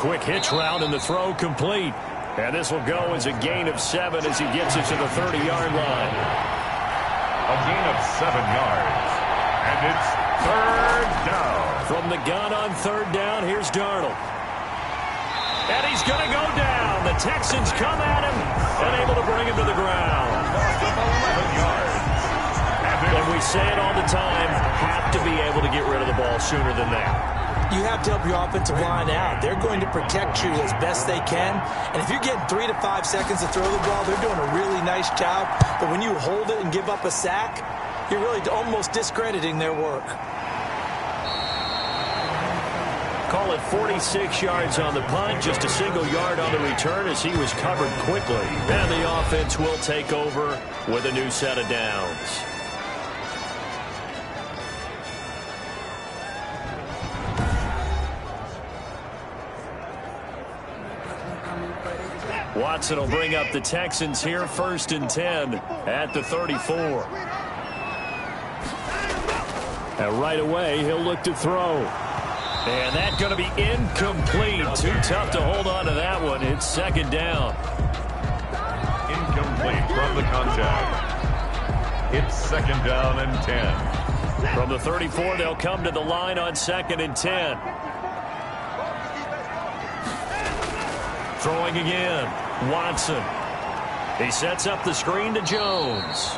Quick hitch route and the throw complete. And this will go as a gain of 7 as he gets it to the 30-yard line. A gain of 7 yards. And it's third down. From the gun on third down, here's Darnold. And he's going to go down. The Texans come at him and able to bring him to the ground. 11 yards. And we say it all the time, have to be able to get rid of the ball sooner than that. You have to help your offensive line out. They're going to protect you as best they can. And if you're getting 3 to 5 seconds to throw the ball, they're doing a really nice job. But when you hold it and give up a sack, you're really almost discrediting their work. Call it 46 yards on the punt, just a single yard on the return as he was covered quickly. And the offense will take over with a new set of downs. Watson will bring up the Texans here, 1st and 10 at the 34. And right away, he'll look to throw. And that's going to be incomplete. Too tough to hold on to that one. It's 2nd down. Incomplete from the contact. It's 2nd down and 10. From the 34, they'll come to the line on 2nd and 10. Throwing again. Watson. He sets up the screen to Jones.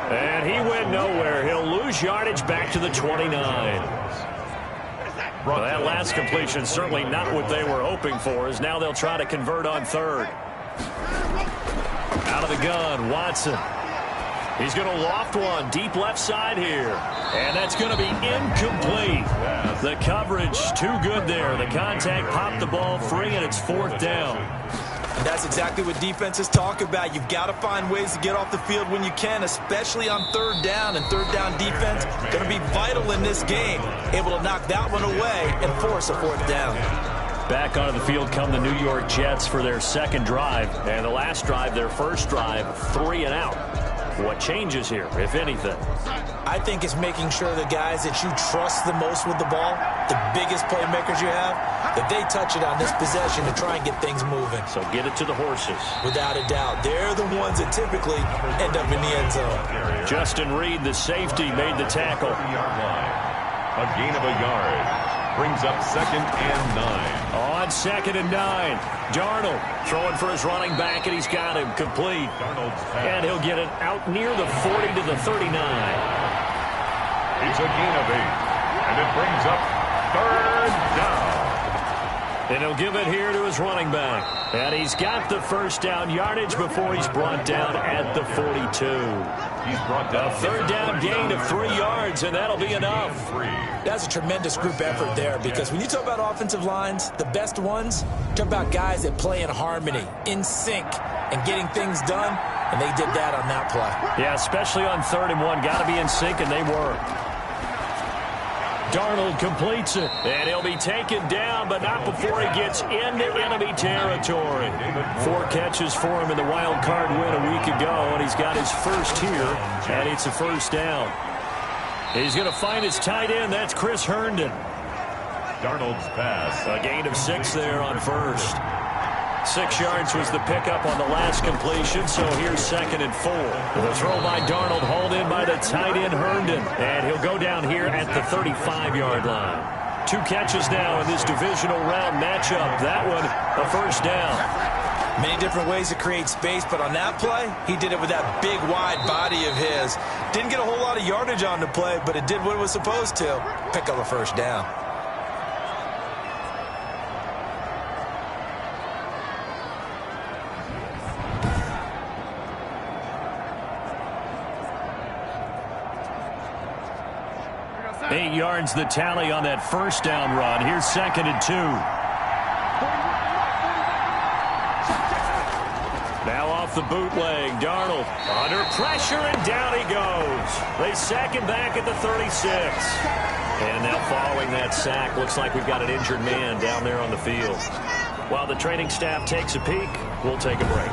And he went nowhere. He'll lose yardage back to the 29. Well, that last completion certainly not what they were hoping for, as now they'll try to convert on 3rd. Out of the gun, Watson. He's going to loft one deep left side here. And that's going to be incomplete. The coverage too good there. The contact popped the ball free, and it's 4th down. And that's exactly what defenses talk about. You've got to find ways to get off the field when you can, especially on 3rd down. And 3rd down defense going to be vital in this game. Able to knock that one away and force a 4th down. Back onto the field come the New York Jets for their 2nd drive. And the last drive, their 1st drive, 3 and out. What changes here, if anything? I think it's making sure the guys that you trust the most with the ball, the biggest playmakers you have, that they touch it on this possession to try and get things moving. So get it to the horses. Without a doubt. They're the ones that typically end up in the end zone. Justin Reed, the safety, made the tackle. A gain of a yard. Brings up 2nd and 9. On 2nd and 9. Darnold throwing for his running back, and he's got him complete. And he'll get it out near the 40 to the 39. It's a gain of 8. And it brings up 3rd down. And he'll give it here to his running back. And he's got the 1st down yardage before he's brought down at the 42. He's brought down. A 3rd down gain of 3 yards, and that'll be enough. That's a tremendous group effort there, because when you talk about offensive lines, the best ones, talk about guys that play in harmony, in sync, and getting things done, and they did that on that play. Yeah, especially on 3rd and 1. Got to be in sync, and they were. Darnold completes it, and he'll be taken down, but not before he gets into enemy territory. 4 catches for him in the wild card win a week ago, and he's got his 1st here, and it's a 1st down. He's going to find his tight end. That's Chris Herndon. Darnold's pass. A gain of 6 there on 1st. 6 yards was the pickup on the last completion, so here's 2nd and 4. The throw by Darnold, hauled in by the tight end Herndon, and he'll go down here at the 35-yard line. 2 catches now in this divisional round matchup. That one, a 1st down. Many different ways to create space, but on that play, he did it with that big, wide body of his. Didn't get a whole lot of yardage on the play, but it did what it was supposed to. Pick up a 1st down. Eight yards the tally on that 1st down run. Here's 2nd and 2. Now off the bootleg, Darnold under pressure, and down he goes. They sack him back at the 36. And now following that sack, looks like we've got an injured man down there on the field. While the training staff takes a peek, we'll take a break.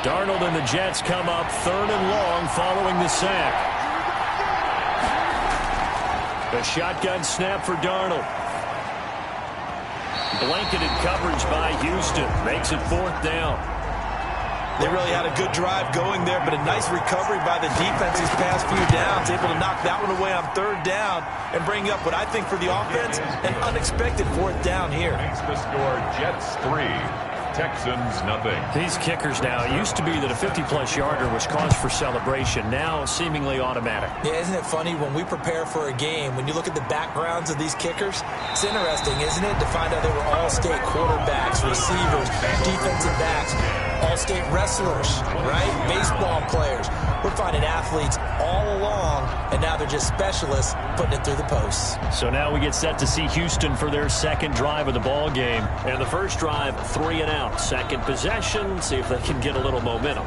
Darnold and the Jets come up 3rd and long following the sack. A shotgun snap for Darnold. Blanketed coverage by Houston. Makes it 4th down. They really had a good drive going there, but a nice recovery by the defense these past few downs. Able to knock that one away on 3rd down and bring up what I think for the offense, an unexpected 4th down here. Makes the score Jets 3. Texans nothing. These kickers now, it used to be that a 50-plus yarder was cause for celebration. Now seemingly automatic. Yeah, isn't it funny when we prepare for a game, when you look at the backgrounds of these kickers, it's interesting, isn't it, to find out they were all-state quarterbacks, receivers, defensive backs, all-state wrestlers, right? Baseball players. We're finding athletes all along, and now they're just specialists putting it through the posts. So now we get set to see Houston for their second drive of the ball game. And the first drive, 3 and out. Second possession, see if they can get a little momentum.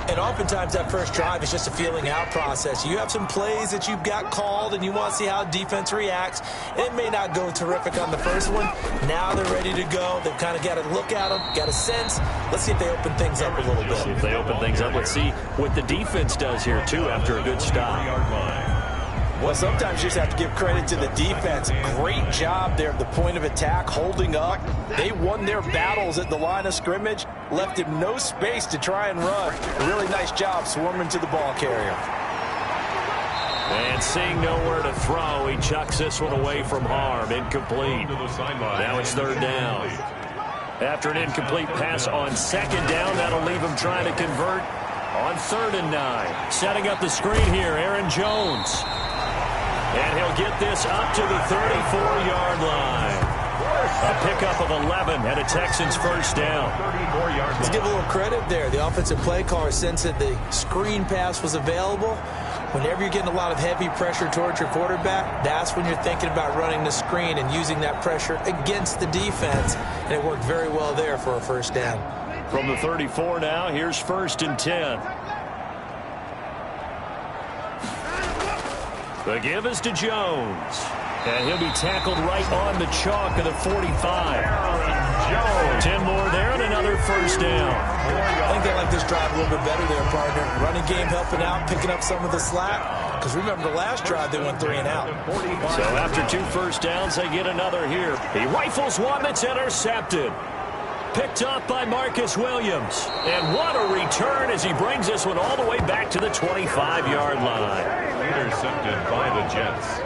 And oftentimes that first drive is just a feeling out process. You have some plays that you've got called and you want to see how defense reacts. It may not go terrific on the first one. Now they're ready to go. They've kind of got to look at them, got a sense. Let's see if they open things up a little bit. See if they open things up. Let's see what the defense does here, too, after a good stop. Well, sometimes you just have to give credit to the defense. Great job there at the point of attack, holding up. They won their battles at the line of scrimmage, left him no space to try and run. A really nice job swarming to the ball carrier. And seeing nowhere to throw, he chucks this one away from harm. Incomplete. Now it's 3rd down. After an incomplete pass on 2nd down, that'll leave him trying to convert on 3rd and 9. Setting up the screen here, Aaron Jones. And he'll get this up to the 34-yard line. A pickup of 11 and a Texans first down. Let's give a little credit there. The offensive play caller sensed that the screen pass was available. Whenever you're getting a lot of heavy pressure towards your quarterback, that's when you're thinking about running the screen and using that pressure against the defense. And it worked very well there for a first down. From the 34 now, here's 1st and 10. The give is to Jones. And he'll be tackled right on the chalk of the 45. 10 more there and another first down. I think they like this drive a little bit better there, partner. Running game helping out, picking up some of the slack. Because remember the last drive, they went 3 and out. So after 2 first downs, they get another here. He rifles one that's intercepted. Picked up by Marcus Williams. And what a return as he brings this one all the way back to the 25-yard line. Intercepted by the Jets.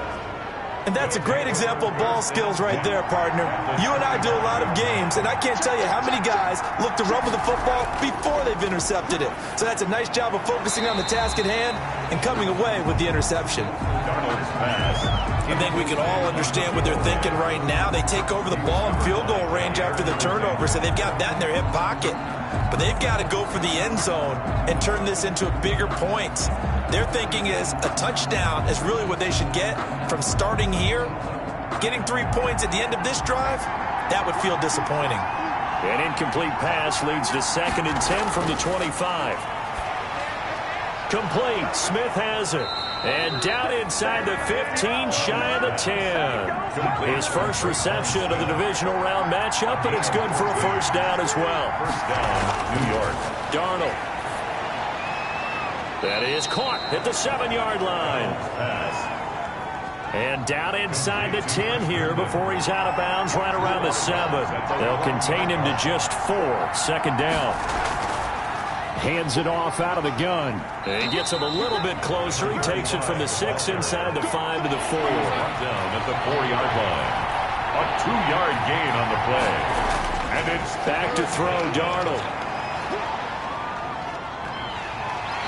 And that's a great example of ball skills right there, partner. You and I do a lot of games, and I can't tell you how many guys look to run with the football before they've intercepted it. So that's a nice job of focusing on the task at hand and coming away with the interception. Darnold's pass. I think we can all understand what they're thinking right now. They take over the ball in field goal range after the turnover, so they've got that in their hip pocket. But they've got to go for the end zone and turn this into a bigger point. Their thinking is a touchdown is really what they should get from starting here. Getting 3 points at the end of this drive, that would feel disappointing. An incomplete pass leads to 2nd and 10 from the 25. Complete. Smith has it. And down inside the 15, shy of the 10. His first reception of the divisional round matchup, but it's good for a first down as well. First down, New York. Darnold. That is caught at the 7-yard line. And down inside the 10 here before he's out of bounds right around the 7. They'll contain him to just 4. 2nd down. Hands it off out of the gun. And he gets him a little bit closer. He takes it from the 6 inside the 5 to the 4. Down at the 4-yard line. A 2-yard gain on the play. And it's back to throw, Darnold.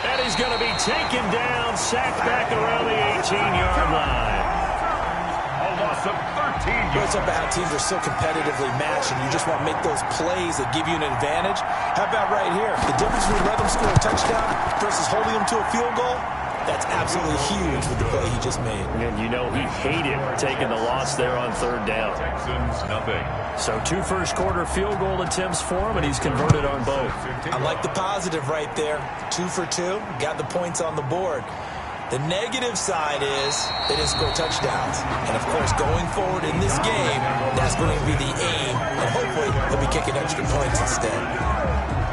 And he's going to be taken down, sacked back around the 18-yard line. A loss of 13 yards. It's about how teams are so competitively matched, and you just want to make those plays that give you an advantage. How about right here? The difference between letting them score a touchdown versus holding them to a field goal, that's absolutely huge with the play he just made. And you know he hated taking the loss there on 3rd down. Texans nothing. So 2 first-quarter field goal attempts for him, and he's converted on both. I like the positive right there. 2 for 2, got the points on the board. The negative side is they didn't score touchdowns. And, of course, going forward in this game, that's going to be the aim. And hopefully they'll be kicking extra points instead.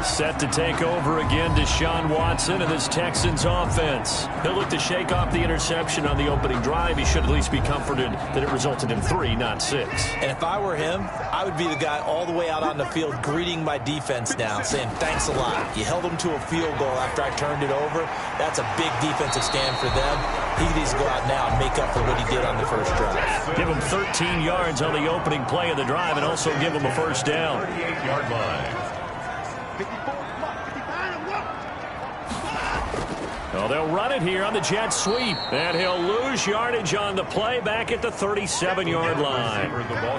Set to take over again, Deshaun Watson and this Texans offense. He'll look to shake off the interception on the opening drive. He should at least be comforted that it resulted in 3, not 6. And if I were him, I would be the guy all the way out on the field greeting my defense now, saying thanks a lot. You held them to a field goal after I turned it over. That's a big defensive stand for them. He needs to go out now and make up for what he did on the first drive. Give him 13 yards on the opening play of the drive and also give him a first down. 38-yard line. Well, they'll run it here on the jet sweep. And he'll lose yardage on the play back at the 37-yard line.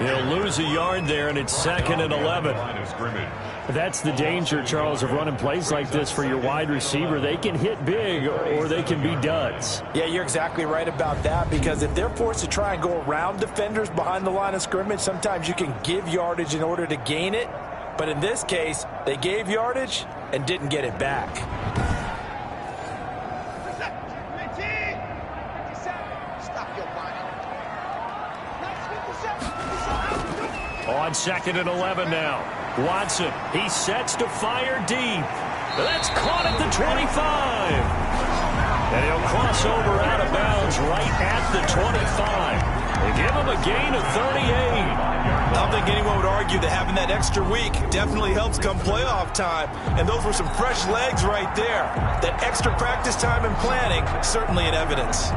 He'll lose a yard there, and it's 2nd and 11. That's the danger, Charles, of running plays like this for your wide receiver. They can hit big or they can be duds. Yeah, you're exactly right about that, because if they're forced to try and go around defenders behind the line of scrimmage, sometimes you can give yardage in order to gain it. But in this case, they gave yardage and didn't get it back. On 2nd and 11 now. Watson, he sets to fire deep. That's caught at the 25. And he'll cross over out of bounds right at the 25. They give him a gain of 38. I don't think anyone would argue that having that extra week definitely helps come playoff time. And those were some fresh legs right there. That extra practice time and planning, certainly in evidence.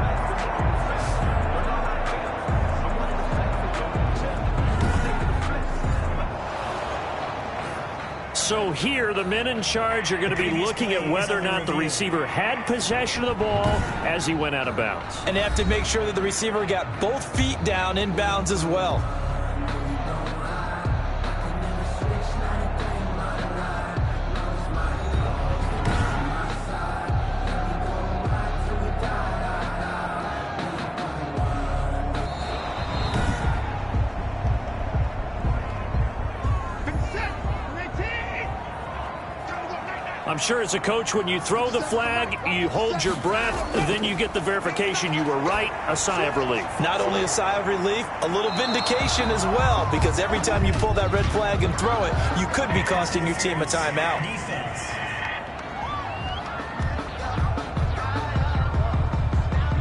So here, the men in charge are going to be looking at whether or not the receiver had possession of the ball as he went out of bounds. And they have to make sure that the receiver got both feet down in bounds as well. I'm sure as a coach, when you throw the flag, you hold your breath, then you get the verification you were right, a sigh of relief. Not only a sigh of relief, a little vindication as well, because every time you pull that red flag and throw it, you could be costing your team a timeout.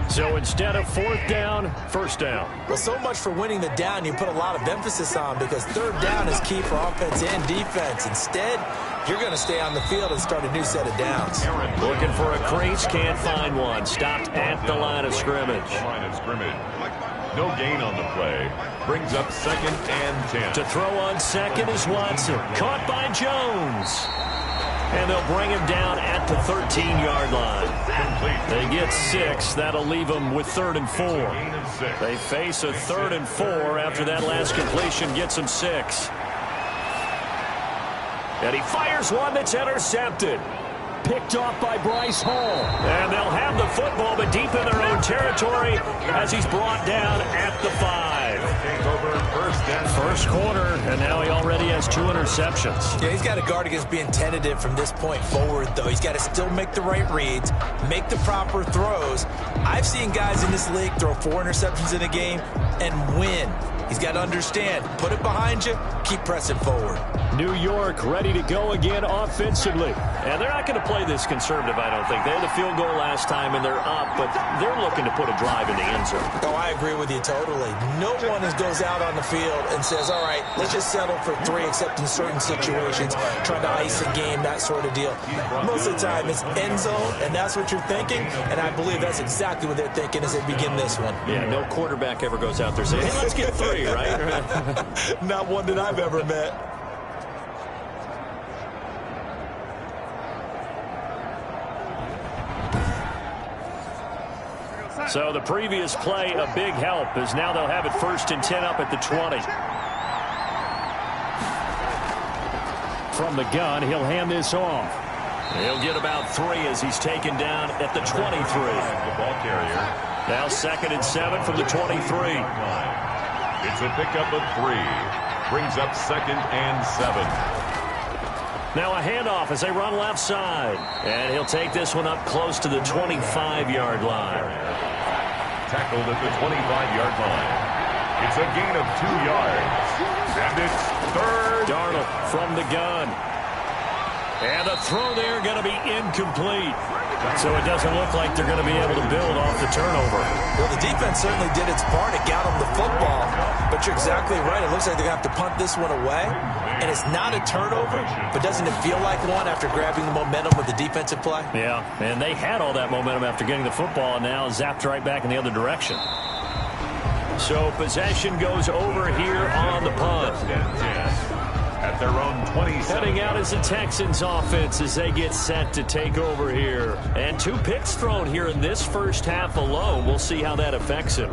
So instead of 4th down, 1st down. Well, so much for winning the down you put a lot of emphasis on, because 3rd down is key for offense and defense. Instead, you're going to stay on the field and start a new set of downs. Looking for a crease, can't find one. Stopped at the line of scrimmage. No gain on the play. Brings up 2nd and 10. To throw on 2nd is Watson. Caught by Jones. And they'll bring him down at the 13-yard line. They get 6. That'll leave them with 3rd and 4. They face a 3rd and 4 after that last completion gets them 6. And he fires one that's intercepted. Picked off by Bryce Hall. And they'll have the football, but deep in their own territory as he's brought down at the 5. First quarter, and now he already has 2 interceptions. Yeah, he's got to guard against being tentative from this point forward, though. He's got to still make the right reads, make the proper throws. I've seen guys in this league throw 4 interceptions in a game and win. He's got to understand, put it behind you, keep pressing forward. New York ready to go again offensively. And they're not going to play this conservative, I don't think. They had the field goal last time, and they're up, but they're looking to put a drive in the end zone. Oh, I agree with you totally. No one goes out on the field and says, all right, let's just settle for 3, except in certain situations, trying to ice a game, that sort of deal. Most of the time, it's end zone, and that's what you're thinking, and I believe that's exactly what they're thinking as they begin this one. Yeah, no quarterback ever goes out there saying, hey, let's get 3, right? Not one that I've ever met. So the previous play, a big help, as now they'll have it 1st and 10 up at the 20. From the gun, he'll hand this off. He'll get about 3 as he's taken down at the 23. The ball carrier. Now 2nd and 7 from the 23. It's a pickup of 3. Brings up 2nd and 7. Now a handoff as they run left side. And he'll take this one up close to the 25-yard line. Tackled at the 25-yard line. It's a gain of 2 yards. And it's 3rd. Darnold from the gun. And the throw there going to be incomplete. So it doesn't look like they're going to be able to build off the turnover. Well, the defense certainly did its part. It got them the football. But you're exactly right. It looks like they're going to have to punt this one away. And it's not a turnover, but doesn't it feel like one after grabbing the momentum with the defensive play? Yeah, and they had all that momentum after getting the football and now zapped right back in the other direction. So possession goes over here on the punt. At their own 27. Heading out is the Texans offense as they get set to take over here. And 2 picks thrown here in this first half alone. We'll see how that affects him.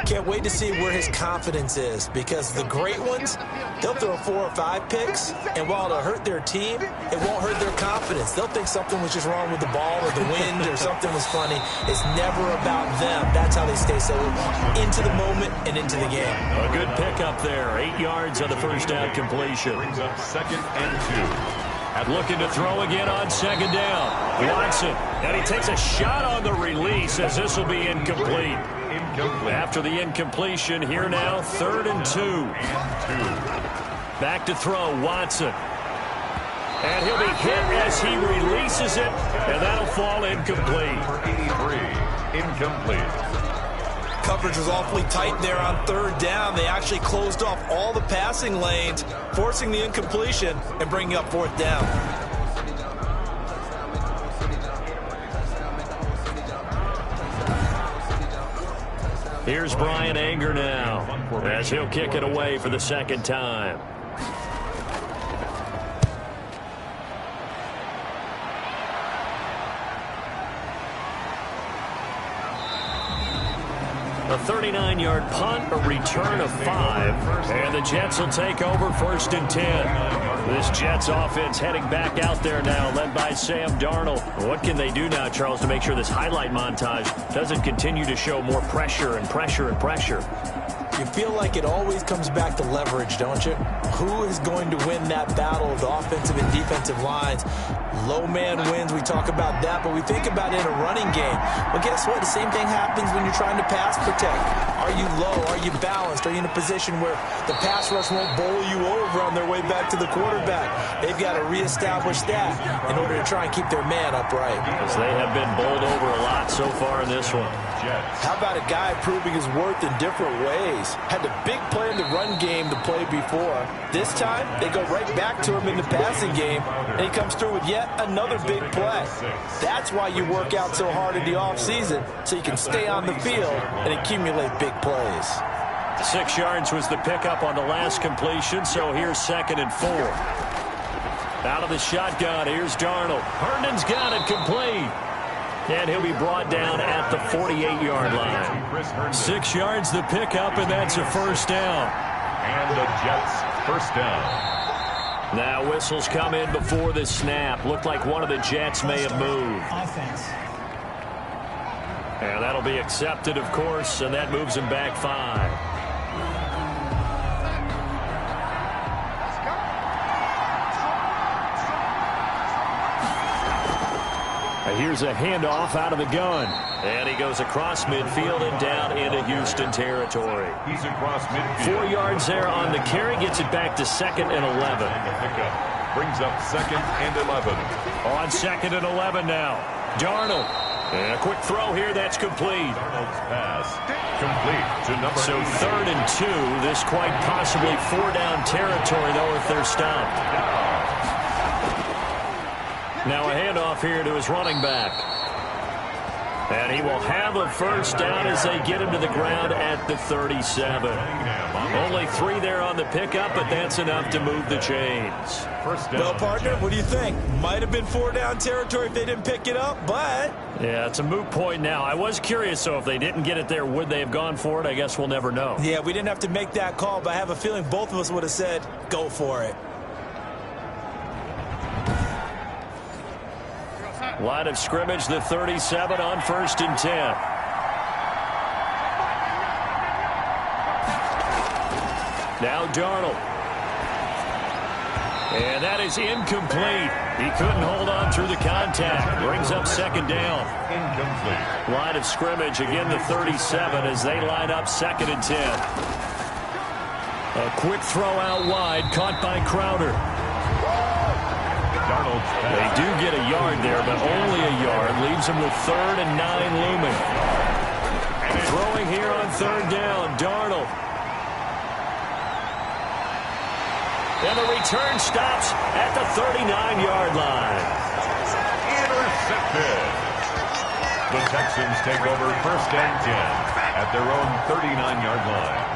Can't wait to see where his confidence is, because the great ones, they'll throw 4 or 5 picks, and while it'll hurt their team, it won't hurt their confidence. They'll think something was just wrong with the ball or the wind or something was funny. It's never about them. That's how they stay so into the moment and into the game. A good pickup there. 8 yards on the first down completion. Brings up 2nd and 2. Looking to throw again on 2nd down. Watson, and he takes a shot on the release as this will be incomplete. After the incompletion, here now, 3rd and 2. Back to throw, Watson. And he'll be hit as he releases it, and that'll fall incomplete. For 83, incomplete. Coverage was awfully tight there on 3rd down. They actually closed off all the passing lanes, forcing the incompletion and bringing up 4th down. Here's Brian Anger now as he'll kick it away for the 2nd time. A 39-yard punt, a return of 5, and the Jets will take over 1st and 10. This Jets offense heading back out there now, led by Sam Darnold. What can they do now, Charles, to make sure this highlight montage doesn't continue to show more pressure and pressure and pressure? You feel like it always comes back to leverage, don't you? Who is going to win that battle of the offensive and defensive lines? Low man wins. We talk about that, but we think about it in a running game. Well, guess what? The same thing happens when you're trying to pass protect. Are you low? Are you balanced? Are you in a position where the pass rush won't bowl you over on their way back to the quarterback? They've got to reestablish that in order to try and keep their man upright. Because they have been bowled over a lot so far in this one. How about a guy proving his worth in different ways? Had the big play in the run game the play before. This time, they go right back to him in the passing game, and he comes through with yet another big play. That's why you work out so hard in the offseason, so you can stay on the field and accumulate big plays. 6 yards was the pickup on the last completion, so here's 2nd and 4. Out of the shotgun, here's Darnold. Herndon's got it complete. And he'll be brought down at the 48-yard line. 6 yards the pickup, and that's a 1st down. And the Jets 1st down. Now whistles come in before the snap. Looked like one of the Jets may have moved. And that'll be accepted, of course, and that moves him back 5. Here's a handoff out of the gun. And he goes across midfield and down into Houston territory. He's across midfield. 4 yards there on the carry. Gets it back to 2nd and 11. The pickup brings up 2nd and 11. On 2nd and 11 now. Darnold. And a quick throw here. That's complete. Darnold's pass complete to number 8. So 3rd and 2. This quite possibly 4-down territory, though, if they're stopped. Now a handoff here to his running back. And he will have a 1st down as they get him to the ground at the 37. Only 3 there on the pickup, but that's enough to move the chains. 1st down. Well, partner, what do you think? Might have been 4-down territory if they didn't pick it up, but... Yeah, it's a moot point now. I was curious, so if they didn't get it there, would they have gone for it? I guess we'll never know. Yeah, we didn't have to make that call, but I have a feeling both of us would have said, go for it. Line of scrimmage, the 37 on 1st and 10. Now Darnold. And that is incomplete. He couldn't hold on through the contact. Brings up 2nd down. Incomplete. Line of scrimmage, again the 37 as they line up 2nd and 10. A quick throw out wide, caught by Crowder. Darnold's pass. They do get a yard there, but only a yard. Leaves them with 3rd and 9 looming. Throwing here on 3rd down, Darnold. And the return stops at the 39-yard line. Intercepted. The Texans take over 1st and 10 at their own 39-yard line.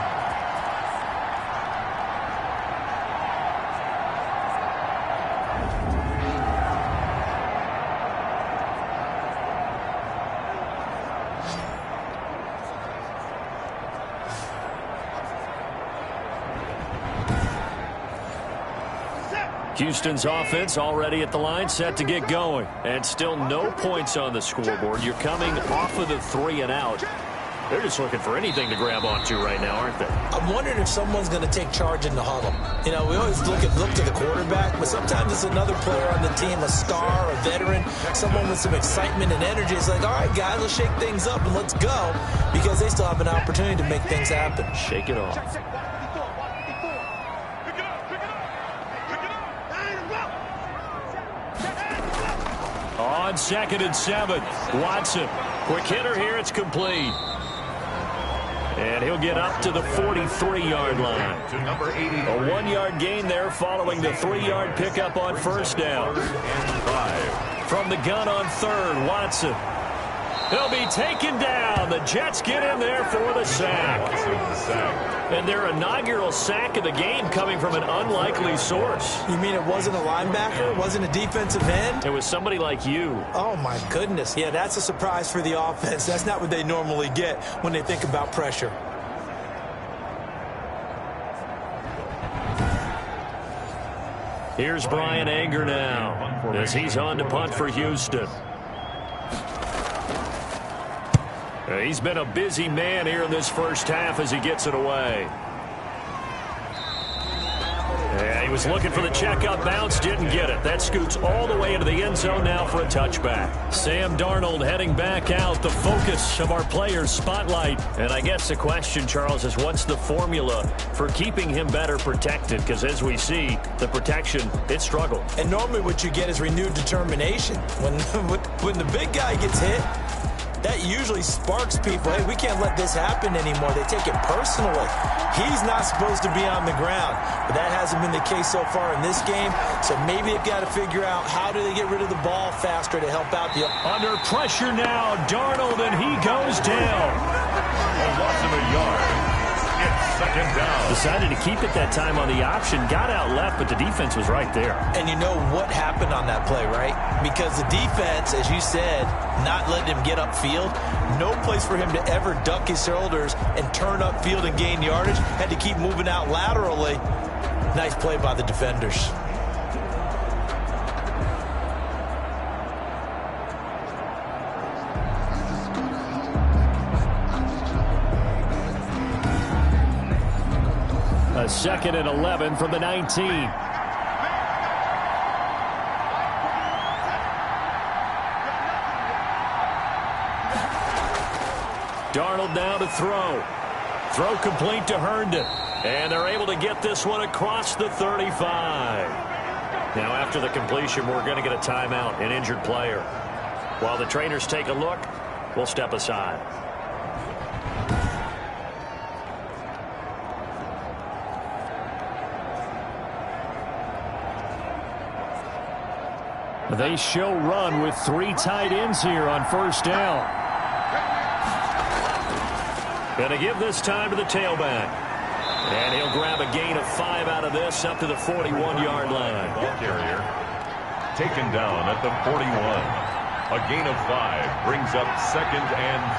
Houston's offense already at the line, set to get going. And still no points on the scoreboard. You're coming off of the 3 and out. They're just looking for anything to grab onto right now, aren't they? I'm wondering if someone's going to take charge in the huddle. You know, we always look to the quarterback, but sometimes it's another player on the team, a star, a veteran, someone with some excitement and energy. It's like, all right, guys, let's shake things up and let's go, because they still have an opportunity to make things happen. Shake it off. On 2nd and 7, Watson. Quick hitter here, it's complete. And he'll get up to the 43-yard line. To number 80. A 1-yard gain there following the 3-yard pickup on 1st down. From the gun on 3rd, Watson. He'll be taken down. The Jets get in there for the sack. And their inaugural sack of the game coming from an unlikely source. You mean it wasn't a linebacker? It wasn't a defensive end? It was somebody like you. Oh, my goodness. Yeah, that's a surprise for the offense. That's not what they normally get when they think about pressure. Here's Brian Anger now as he's on to punt for Houston. He's been a busy man here in this first half as he gets it away. Yeah, he was looking for the checkout bounce, didn't get it. That scoots all the way into the end zone now for a touchback. Sam Darnold heading back out, the focus of our players' spotlight. And I guess the question, Charles, is what's the formula for keeping him better protected? Because as we see, the protection, it struggled. And normally what you get is renewed determination. When the big guy gets hit, that usually sparks people. Hey, we can't let this happen anymore. They take it personally. He's not supposed to be on the ground, but that hasn't been the case so far in this game. So maybe they've got to figure out how do they get rid of the ball faster to help out the... Under pressure now, Darnold, and he goes down. A loss of a yard. It's 2nd down. Decided to keep it that time on the option. Got out left, but the defense was right there. And you know what happened on that play, right? Because the defense, as you said, not letting him get upfield. No place for him to ever duck his shoulders and turn upfield and gain yardage. Had to keep moving out laterally. Nice play by the defenders. A 2nd and 11 from the 19. Darnold now to throw. Throw complete to Herndon. And they're able to get this one across the 35. Now after the completion, we're going to get a timeout, an injured player. While the trainers take a look, we'll step aside. They show run with 3 tight ends here on 1st down. Going to give this time to the tailback. And he'll grab a gain of 5 out of this up to the 41-yard line. Ball carrier taken down at the 41. A gain of 5 brings up 2nd and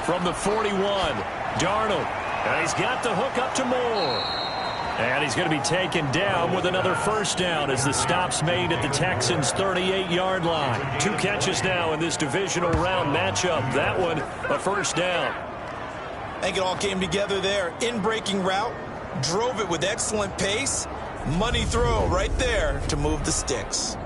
5. From the 41, Darnold. And he's got the hook up to Moore. And he's going to be taken down with another 1st down as the stop's made at the Texans' 38-yard line. 2 catches now in this divisional round matchup. That one, a 1st down. I think it all came together there. In-breaking route, drove it with excellent pace. Money throw right there to move the sticks.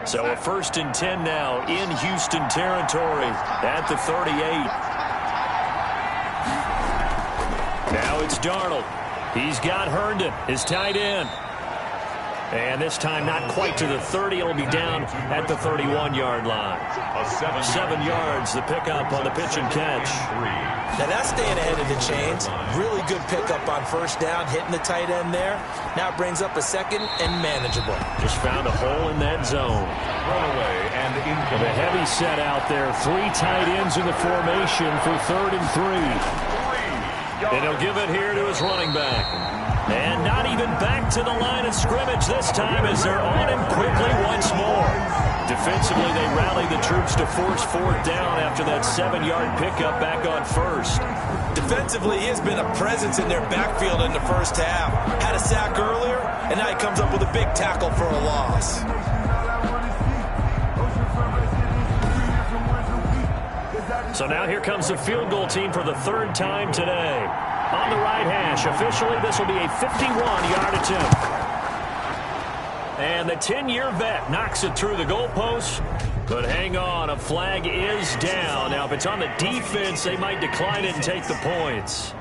So a 1st and 10 now in Houston territory at the 38. Now it's Darnold. He's got Herndon, his tight end. And this time not quite to the 30. It'll be down at the 31-yard line. 7 yards, the pickup on the pitch and catch. Now that's staying ahead of the chains. Really good pickup on 1st down, hitting the tight end there. Now it brings up a 2nd and manageable. Just found a hole in that zone. Runaway and incomplete. The heavy set out there. 3 tight ends in the formation for 3rd and 3. And he'll give it here to his running back. And not even back to the line of scrimmage this time as they're on him quickly once more. Defensively, they rally the troops to force 4th down after that 7-yard pickup back on 1st. Defensively, he has been a presence in their backfield in the 1st half. Had a sack earlier, and now he comes up with a big tackle for a loss. So now here comes the field goal team for the 3rd time today. On the right hash, officially this will be a 51-yard attempt. And the 10-year vet knocks it through the goalpost. But hang on, a flag is down. Now if it's on the defense, they might decline it and take the points.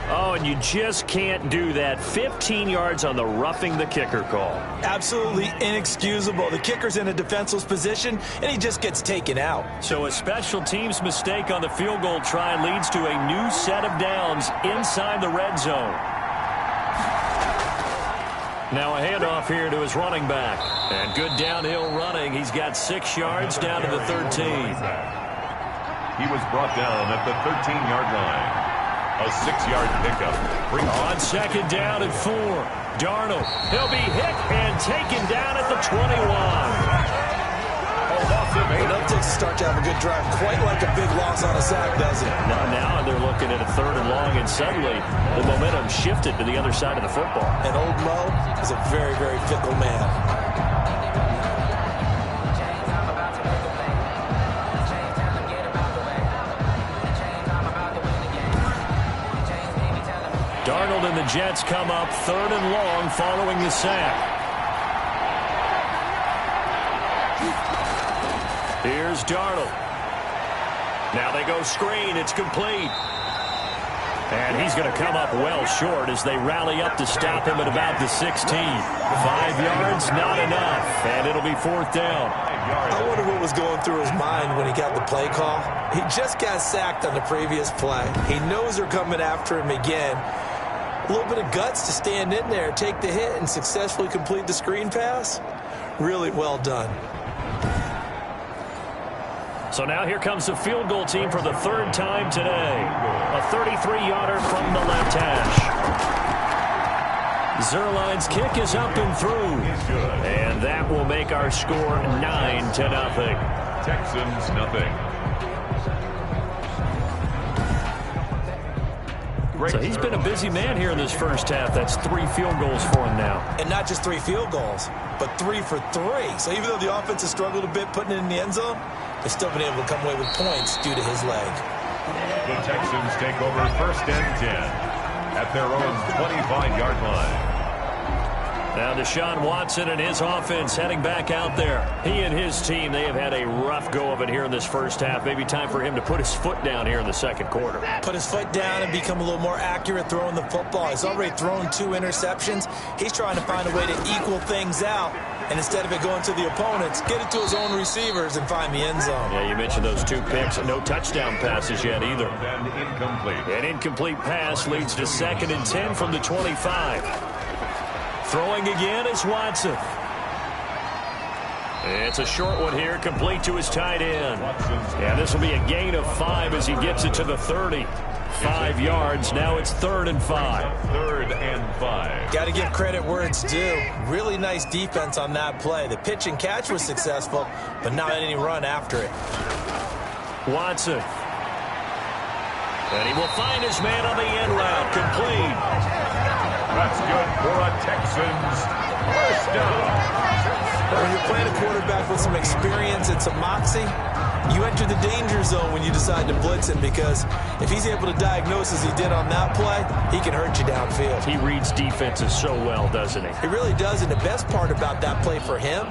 Oh, and you just can't do that. 15 yards on the roughing the kicker call. Absolutely inexcusable. The kicker's in a defenseless position, and he just gets taken out. So a special teams mistake on the field goal try leads to a new set of downs inside the red zone. Now a handoff here to his running back. And good downhill running. He's got 6 yards down to the 13. He was brought down at the 13-yard line. A 6-yard pickup. On 2nd down and 4. Darnold. He'll be hit and taken down at the 21. It doesn't take a start to have a good drive. Quite like a big loss on a sack, does it? Now they're looking at a 3rd and long, and suddenly the momentum shifted to the other side of the football. And old Mo is a very, very fickle man. Darnold and the Jets come up 3rd and long following the sack. Here's Darnold. Now they go screen. It's complete. And he's going to come up well short as they rally up to stop him at about the 16. 5 yards, not enough. And it'll be 4th down. I wonder what was going through his mind when he got the play call. He just got sacked on the previous play. He knows they're coming after him again. A little bit of guts to stand in there, take the hit, and successfully complete the screen pass. Really well done. So now here comes the field goal team for the 3rd time today. A 33-yarder from the left hash. Zuerlein's kick is up and through. And that will make our score 9-0. Texans nothing. So he's been a busy man here in this 1st half. That's 3 field goals for him now. And not just 3 field goals, but 3 for 3. So even though the offense has struggled a bit putting it in the end zone, they've still been able to come away with points due to his leg. The Texans take over 1st and 10 at their own 25-yard line. Now Deshaun Watson and his offense heading back out there. He and his team, they have had a rough go of it here in this 1st half. Maybe time for him to put his foot down here in the 2nd quarter. Put his foot down and become a little more accurate throwing the football. He's already thrown 2 interceptions. He's trying to find a way to equal things out. And instead of it going to the opponents, get it to his own receivers and find the end zone. Yeah, you mentioned those 2 picks. No touchdown passes yet either. And incomplete. An incomplete pass leads to 2nd and 10 from the 25. Throwing again is Watson. It's a short one here, complete to his tight end. Yeah, this will be a gain of 5 as he gets it to the 30. 5 yards. Now it's 3rd and 5. 3rd and 5. Got to give credit where it's due. Really nice defense on that play. The pitch and catch was successful, but not any run after it. Watson. And he will find his man on the end route. Complete. That's good for a Texans 1st down. When you're playing a quarterback with some experience and some moxie, You enter the danger zone when you decide to blitz him, because if he's able to diagnose as he did on that play, he can hurt you downfield. He reads defenses so well, doesn't he? He really does, and the best part about that play for him,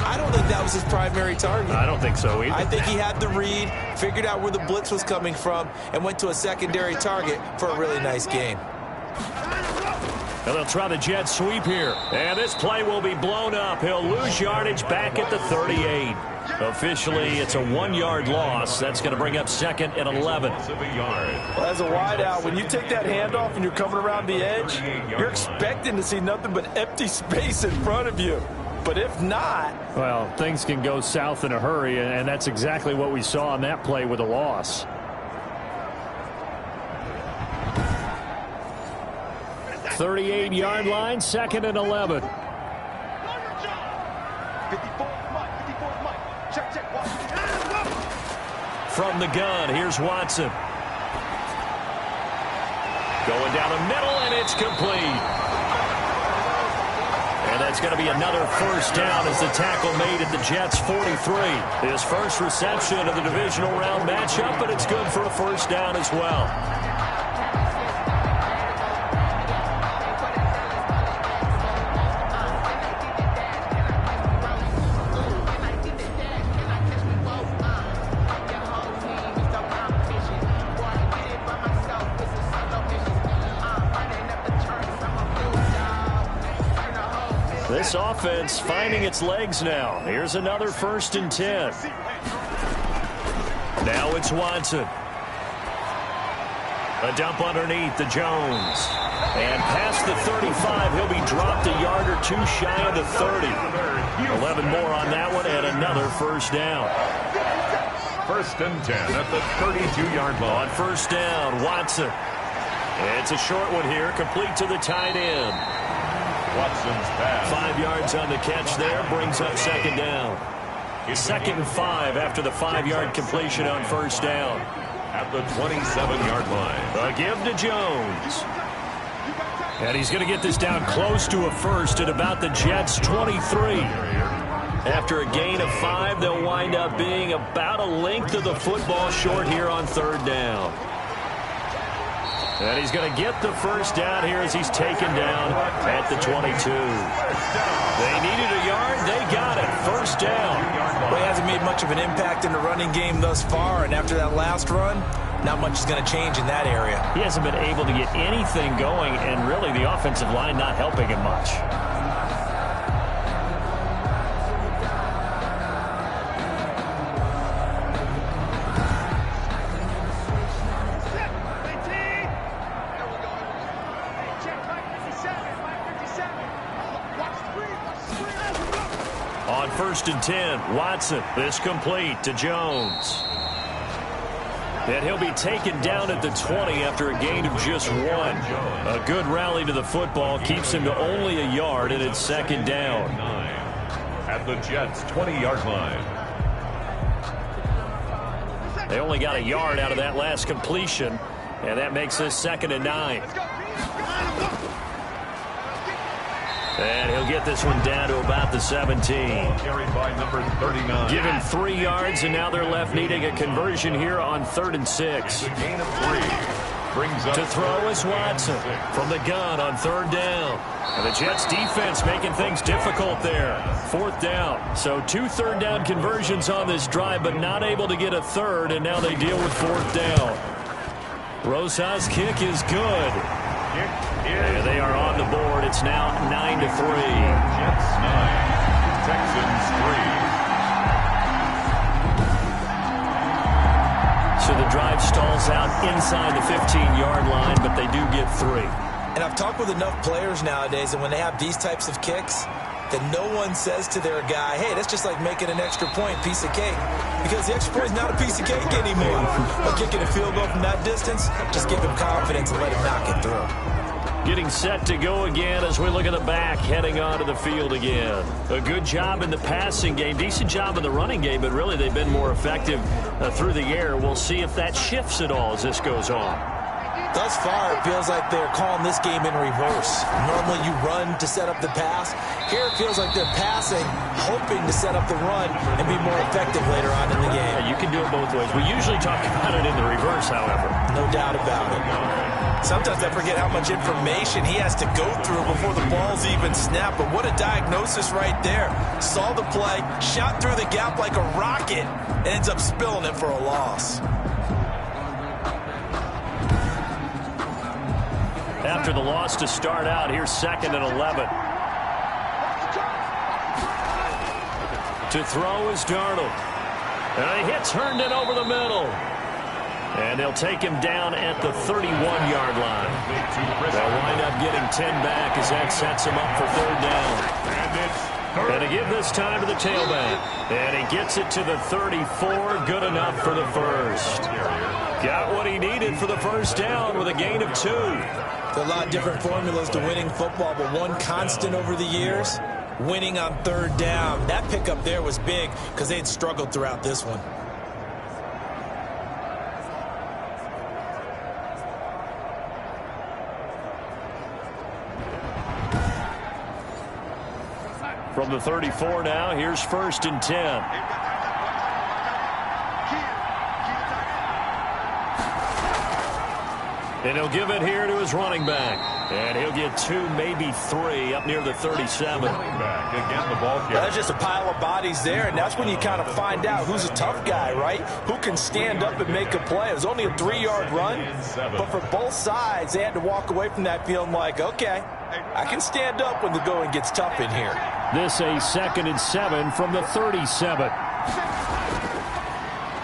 I don't think that was his primary target. I don't think so either. I think he had the read, figured out where the blitz was coming from, and went to a secondary target for a really nice game. And they'll try the jet sweep here. And this play will be blown up. He'll lose yardage back at the 38. Officially, it's a 1-yard loss. That's going to bring up 2nd and 11. Well, as a wideout, when you take that handoff and you're coming around the edge, you're expecting to see nothing but empty space in front of you. But if not... Well, things can go south in a hurry, and that's exactly what we saw on that play with a loss. .38-yard line, 2nd and 11. From the gun, here's Watson. Going down the middle, and it's complete. And that's going to be another first down as the tackle made at the Jets' 43. His first reception of the divisional round matchup, but it's good for a first down as well. This offense finding its legs now. Here's another 1st and 10. Now it's Watson. A dump underneath to Jones. And past the 35, he'll be dropped a yard or two shy of the 30. 11 more on that one and another first down. 1st and 10 at the 32-yard line. On first down, Watson. It's a short one here, complete to the tight end. Watson's pass. 5 yards on the catch there, brings up 2nd down. 2nd and 5 after the 5-yard completion on first down. At the 27-yard line. A give to Jones. And he's going to get this down close to a first at about the Jets' 23. After a gain of 5, they'll wind up being about a length of the football short here on 3rd down. And he's going to get the first down here as he's taken down at the 22. They needed a yard. They got it. First down. Well, he hasn't made much of an impact in the running game thus far, and after that last run, not much is going to change in that area. He hasn't been able to get anything going, and really the offensive line not helping him much. On 1st and 10, Watson. This complete to Jones. And he'll be taken down at the 20 after a gain of just 1. A good rally to the football keeps him to only a yard, and it's 2nd down. At the Jets' 20-yard line. They only got a yard out of that last completion, and that makes this 2nd and 9. And he'll get this one down to about the 17. Carried by number 39. Give him 3 yards, and now they're left needing a conversion here on 3rd and 6. A gain of 3. Brings up To throw is Watson from the gun on 3rd down. And the Jets defense making things difficult there. 4th down. So 2 3rd down conversions on this drive, but not able to get a 3rd, and now they deal with 4th down. Rosas' kick is good. And they are on the board. It's now 9-3. Jets 9, Texans 3. So the drive stalls out inside the 15-yard line, but they do get 3. And I've talked with enough players nowadays, and when they have these types of kicks, that no one says to their guy, hey, that's just like making an extra point, piece of cake. Because the extra point is not a piece of cake anymore. But kicking a field goal from that distance, just give him confidence and let him knock it through. Getting set to go again as we look at the back, heading onto the field again. A good job in the passing game, decent job in the running game, but really they've been more effective through the air. We'll see if that shifts at all as this goes on. Thus far, it feels like they're calling this game in reverse. Normally you run to set up the pass. Here it feels like they're passing, hoping to set up the run and be more effective later on in the game. Yeah, you can do it both ways. We usually talk about it in the reverse, however. No doubt about it. Sometimes I forget how much information he has to go through before the ball's even snapped. But what a diagnosis right there. Saw the play, shot through the gap like a rocket, and ends up spilling it for a loss. After the loss to start out, here's 2nd and 11. To throw is Darnold. And he hits Herndon over the middle. And they'll take him down at the 31-yard line. They'll wind up getting 10 back as that sets him up for 3rd down. And to give this time to the tailback. And he gets it to the 34. Good enough for the first. Got what he needed for the first down with a gain of 2. There are a lot of different formulas to winning football, but one constant over the years, winning on 3rd down. That pickup there was big because they had struggled throughout this one. From the 34 now, here's 1st and 10. And he'll give it here to his running back. And he'll get 2, maybe 3, up near the 37. Back again, the ball carrier. There's just a pile of bodies there, and that's when you kind of find out who's a tough guy, right? Who can stand up and make a play. It was only a 3-yard run, but for both sides, they had to walk away from that feeling like, okay, I can stand up when the going gets tough in here. This a 2nd and 7 from the 37.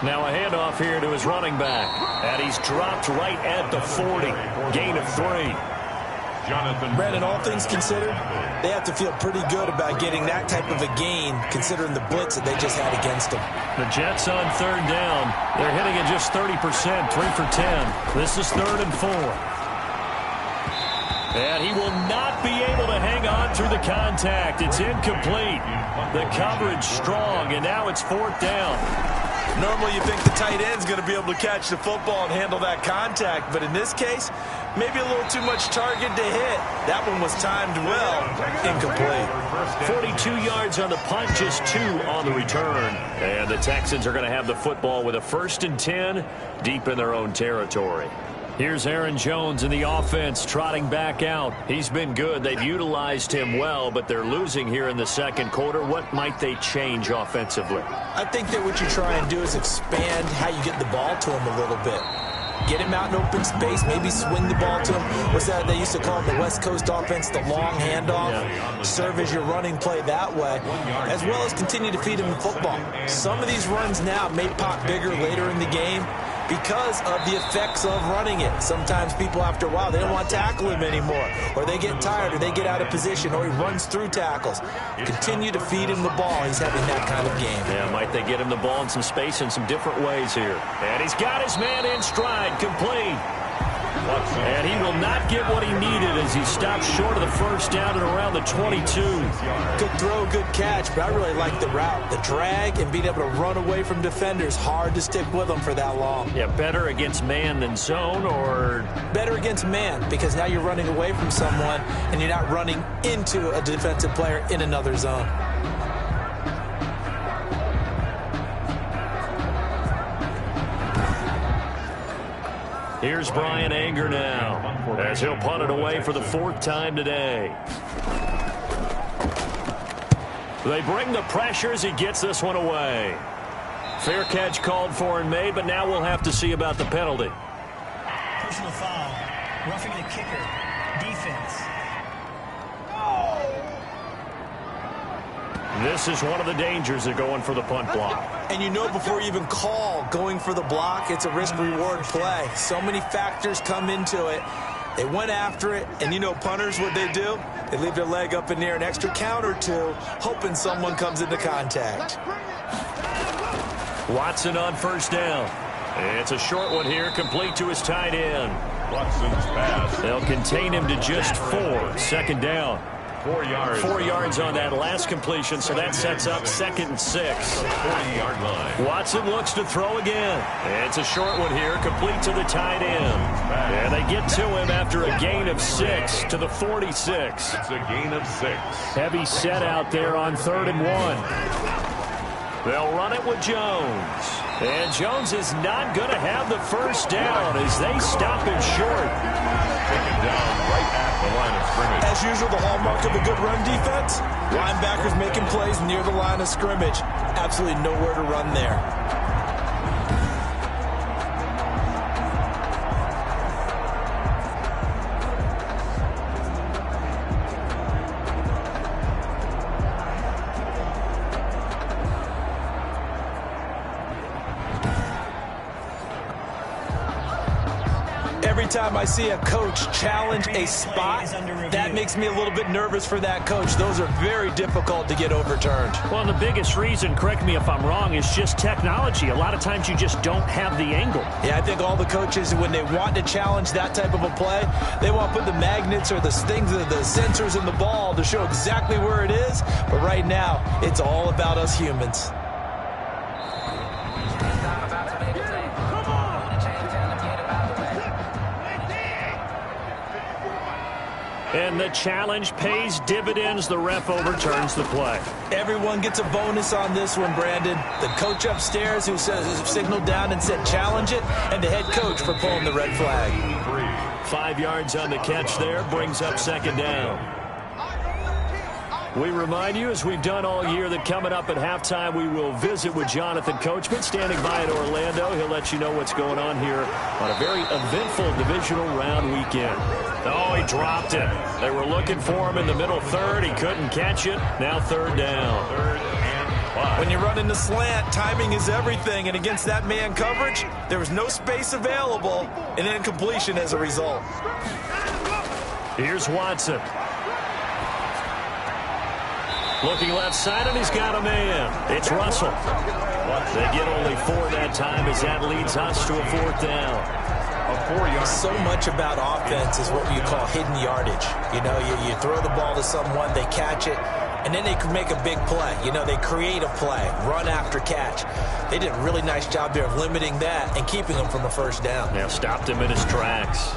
Now a handoff here to his running back. And he's dropped right at the 40. Gain of 3. Brandon, all things considered, they have to feel pretty good about getting that type of a gain considering the blitz that they just had against them. The Jets on 3rd down. They're hitting at just 30%, 3 for 10. This is 3rd and 4. And he will not be able to hang on through the contact. It's incomplete. The coverage strong, and now it's 4th down. Normally you think the tight end's going to be able to catch the football and handle that contact, but in this case, maybe a little too much target to hit. That one was timed well, incomplete. 42 yards on the punt, just 2 on the return. And the Texans are going to have the football with a 1st and 10 deep in their own territory. Here's Aaron Jones in the offense trotting back out. He's been good. They've utilized him well, but they're losing here in the 2nd quarter. What might they change offensively? I think that what you try and do is expand how you get the ball to him a little bit. Get him out in open space, maybe swing the ball to him. What's that they used to call it, the West Coast offense, the long handoff? Yeah. Serve as your running play that way, as well as continue to feed him the football. Some of these runs now may pop bigger later in the game because of the effects of running it. Sometimes people, after a while, they don't want to tackle him anymore, or they get tired, or they get out of position, or he runs through tackles. Continue to feed him the ball. He's having that kind of game. Yeah, might they get him the ball in some space in some different ways here. And he's got his man in stride, complete. And he will not get what he needed as he stops short of the first down at around the 22. Good throw, good catch, but I really like the route. The drag and being able to run away from defenders, hard to stick with them for that long. Yeah, better against man than zone, or? Better against man, because now you're running away from someone and you're not running into a defensive player in another zone. Here's Brian Anger now, as he'll punt it away for the 4th time today. They bring the pressure as he gets this one away. Fair catch called for and made, but now we'll have to see about the penalty. Personal foul, roughing the kicker, defense. This is one of the dangers of going for the punt block. And you know before you even call going for the block, it's a risk-reward play. So many factors come into it. They went after it, and you know punters, what they do? They leave their leg up in the air an extra count or two, hoping someone comes into contact. Watson on 1st down. It's a short one here, complete to his tight end. Watson's pass. They'll contain him to just 4, 2nd down. 4 yards. 4 yards on that last completion, so that sets up 2nd and 6. 40-yard line. Watson looks to throw again. It's a short one here, complete to the tight end. And they get to him after a gain of 6 to the 46. It's a gain of 6. Heavy set out there on 3rd and 1. They'll run it with Jones. And Jones is not going to have the first down as they stop him short. Taken down right at the line of scrimmage. As usual, the hallmark of a good run defense, linebackers making plays near the line of scrimmage. Absolutely nowhere to run there. Every time I see a coach challenge a spot, that makes me a little bit nervous for that coach. Those are very difficult to get overturned. Well, the biggest reason, correct me if I'm wrong, is just technology. A lot of times you just don't have the angle. Yeah, I think all the coaches, when they want to challenge that type of a play, they want to put the magnets or the things, the sensors in the ball to show exactly where it is. But right now, it's all about us humans. And the challenge pays dividends. The ref overturns the play. Everyone gets a bonus on this one, Brandon. The coach upstairs who signaled down and said challenge it, and the head coach for pulling the red flag. 5 yards on the catch there, brings up 2nd down. We remind you, as we've done all year, that coming up at halftime, we will visit with Jonathan Coachman, standing by in Orlando. He'll let you know what's going on here on a very eventful divisional round weekend. Oh, he dropped it. They were looking for him in the middle third. He couldn't catch it. Now 3rd down. 3rd and 5. When you run in the slant, timing is everything. And against that man coverage, there was no space available, and incompletion as a result. Here's Watson. Looking left side, and he's got a man. It's Russell. They get only 4 that time as that leads us to a 4th down. A 4-yard. So much about offense is what you call hidden yardage. You know, you throw the ball to someone, they catch it, and then they can make a big play. You know, they create a play, run after catch. They did a really nice job there of limiting that and keeping him from a first down. Now stopped him in his tracks.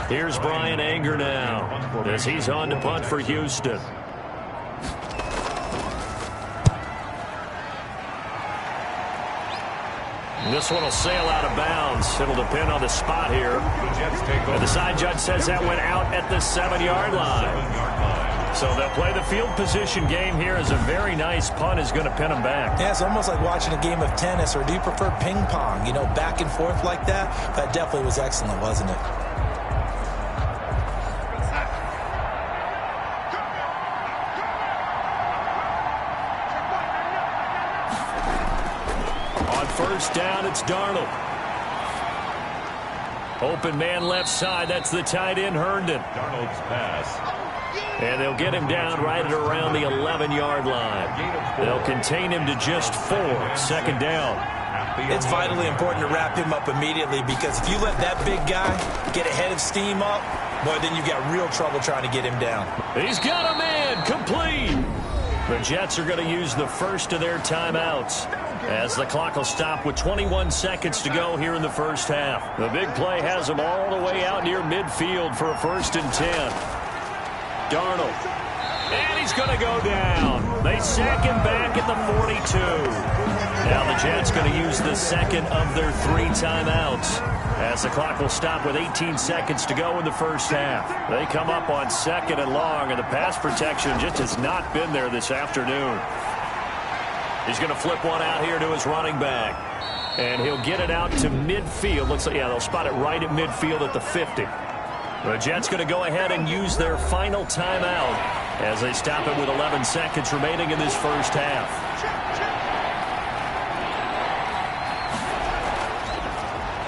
Here's Brian Anger now as he's on to punt for Houston. This one will sail out of bounds. It'll depend on the spot here. The Jets take over. And the side judge says that went out at the 7-yard line. So they'll play the field position game here as a very nice punt is going to pin them back. Yeah, it's almost like watching a game of tennis, or do you prefer ping pong? You know, back and forth like that? That definitely was excellent, wasn't it? First down, it's Darnold. Open man left side. That's the tight end, Herndon. Darnold's pass. And they'll get him down right at around the 11-yard line. They'll contain him to just 4. 2nd down. It's vitally important to wrap him up immediately, because if you let that big guy get ahead of steam up, boy, then you've got real trouble trying to get him down. He's got a man. Complete. The Jets are going to use the first of their timeouts as the clock will stop with 21 seconds to go here in the first half. The big play has them all the way out near midfield for a 1st and 10. Darnold. And he's going to go down. They sack him back at the 42. Now the Jets going to use the second of their 3 timeouts as the clock will stop with 18 seconds to go in the first half. They come up on 2nd and long, and the pass protection just has not been there this afternoon. He's going to flip one out here to his running back. And he'll get it out to midfield. Looks like, yeah, they'll spot it right at midfield at the 50. The Jets going to go ahead and use their final timeout as they stop it with 11 seconds remaining in this first half.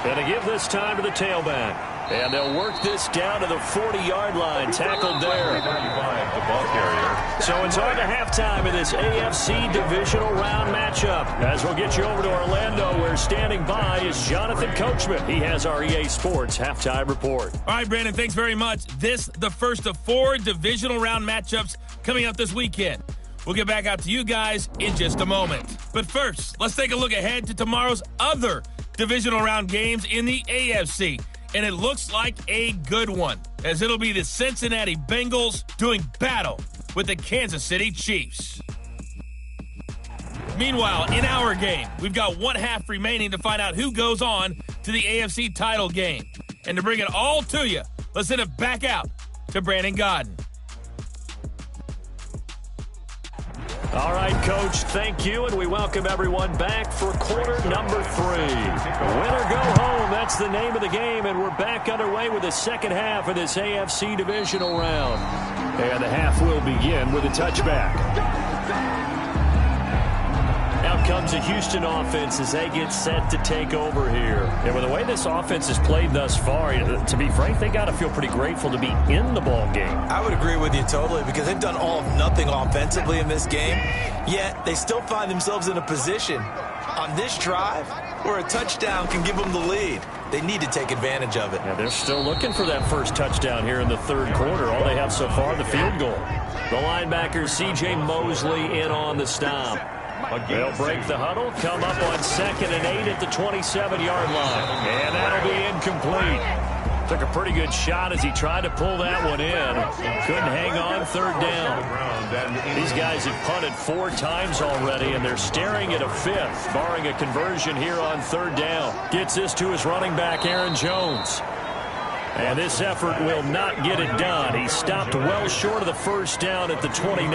And to give this time to the tailback. And they'll work this down to the 40-yard line. Tackled there. The ball carrier. So it's on to halftime of this AFC divisional round matchup. As we'll get you over to Orlando, where standing by is Jonathan Coachman. He has our EA Sports halftime report. All right, Brandon, thanks very much. This the first of 4 divisional round matchups coming up this weekend. We'll get back out to you guys in just a moment. But first, let's take a look ahead to tomorrow's other divisional round games in the AFC. And it looks like a good one, as it'll be the Cincinnati Bengals doing battle with the Kansas City Chiefs. Meanwhile, in our game, we've got 1 half remaining to find out who goes on to the AFC title game. And to bring it all to you, let's send it back out to Brandon Gaudin. All right, Coach, thank you, and we welcome everyone back for quarter number 3. Win or go home, that's the name of the game, and we're back underway with the second half of this AFC divisional round. And the half will begin with a touchback. Out comes the Houston offense as they get set to take over here. And with the way this offense has played thus far, to be frank, they got to feel pretty grateful to be in the ball game. I would agree with you totally, because they've done all of nothing offensively in this game, yet they still find themselves in a position on this drive where a touchdown can give them the lead. They need to take advantage of it. Yeah, they're still looking for that first touchdown here in the third quarter. All they have so far, the field goal. The linebacker, C.J. Mosley, in on the stop. They'll break the huddle, come up on 2nd and 8 at the 27-yard line. And that'll be incomplete. Took a pretty good shot as he tried to pull that one in. Couldn't hang on, third down. These guys have punted 4 times already, and they're staring at a 5th, barring a conversion here on third down. Gets this to his running back, Aaron Jones. And this effort will not get it done. He stopped well short of the first down at the 29.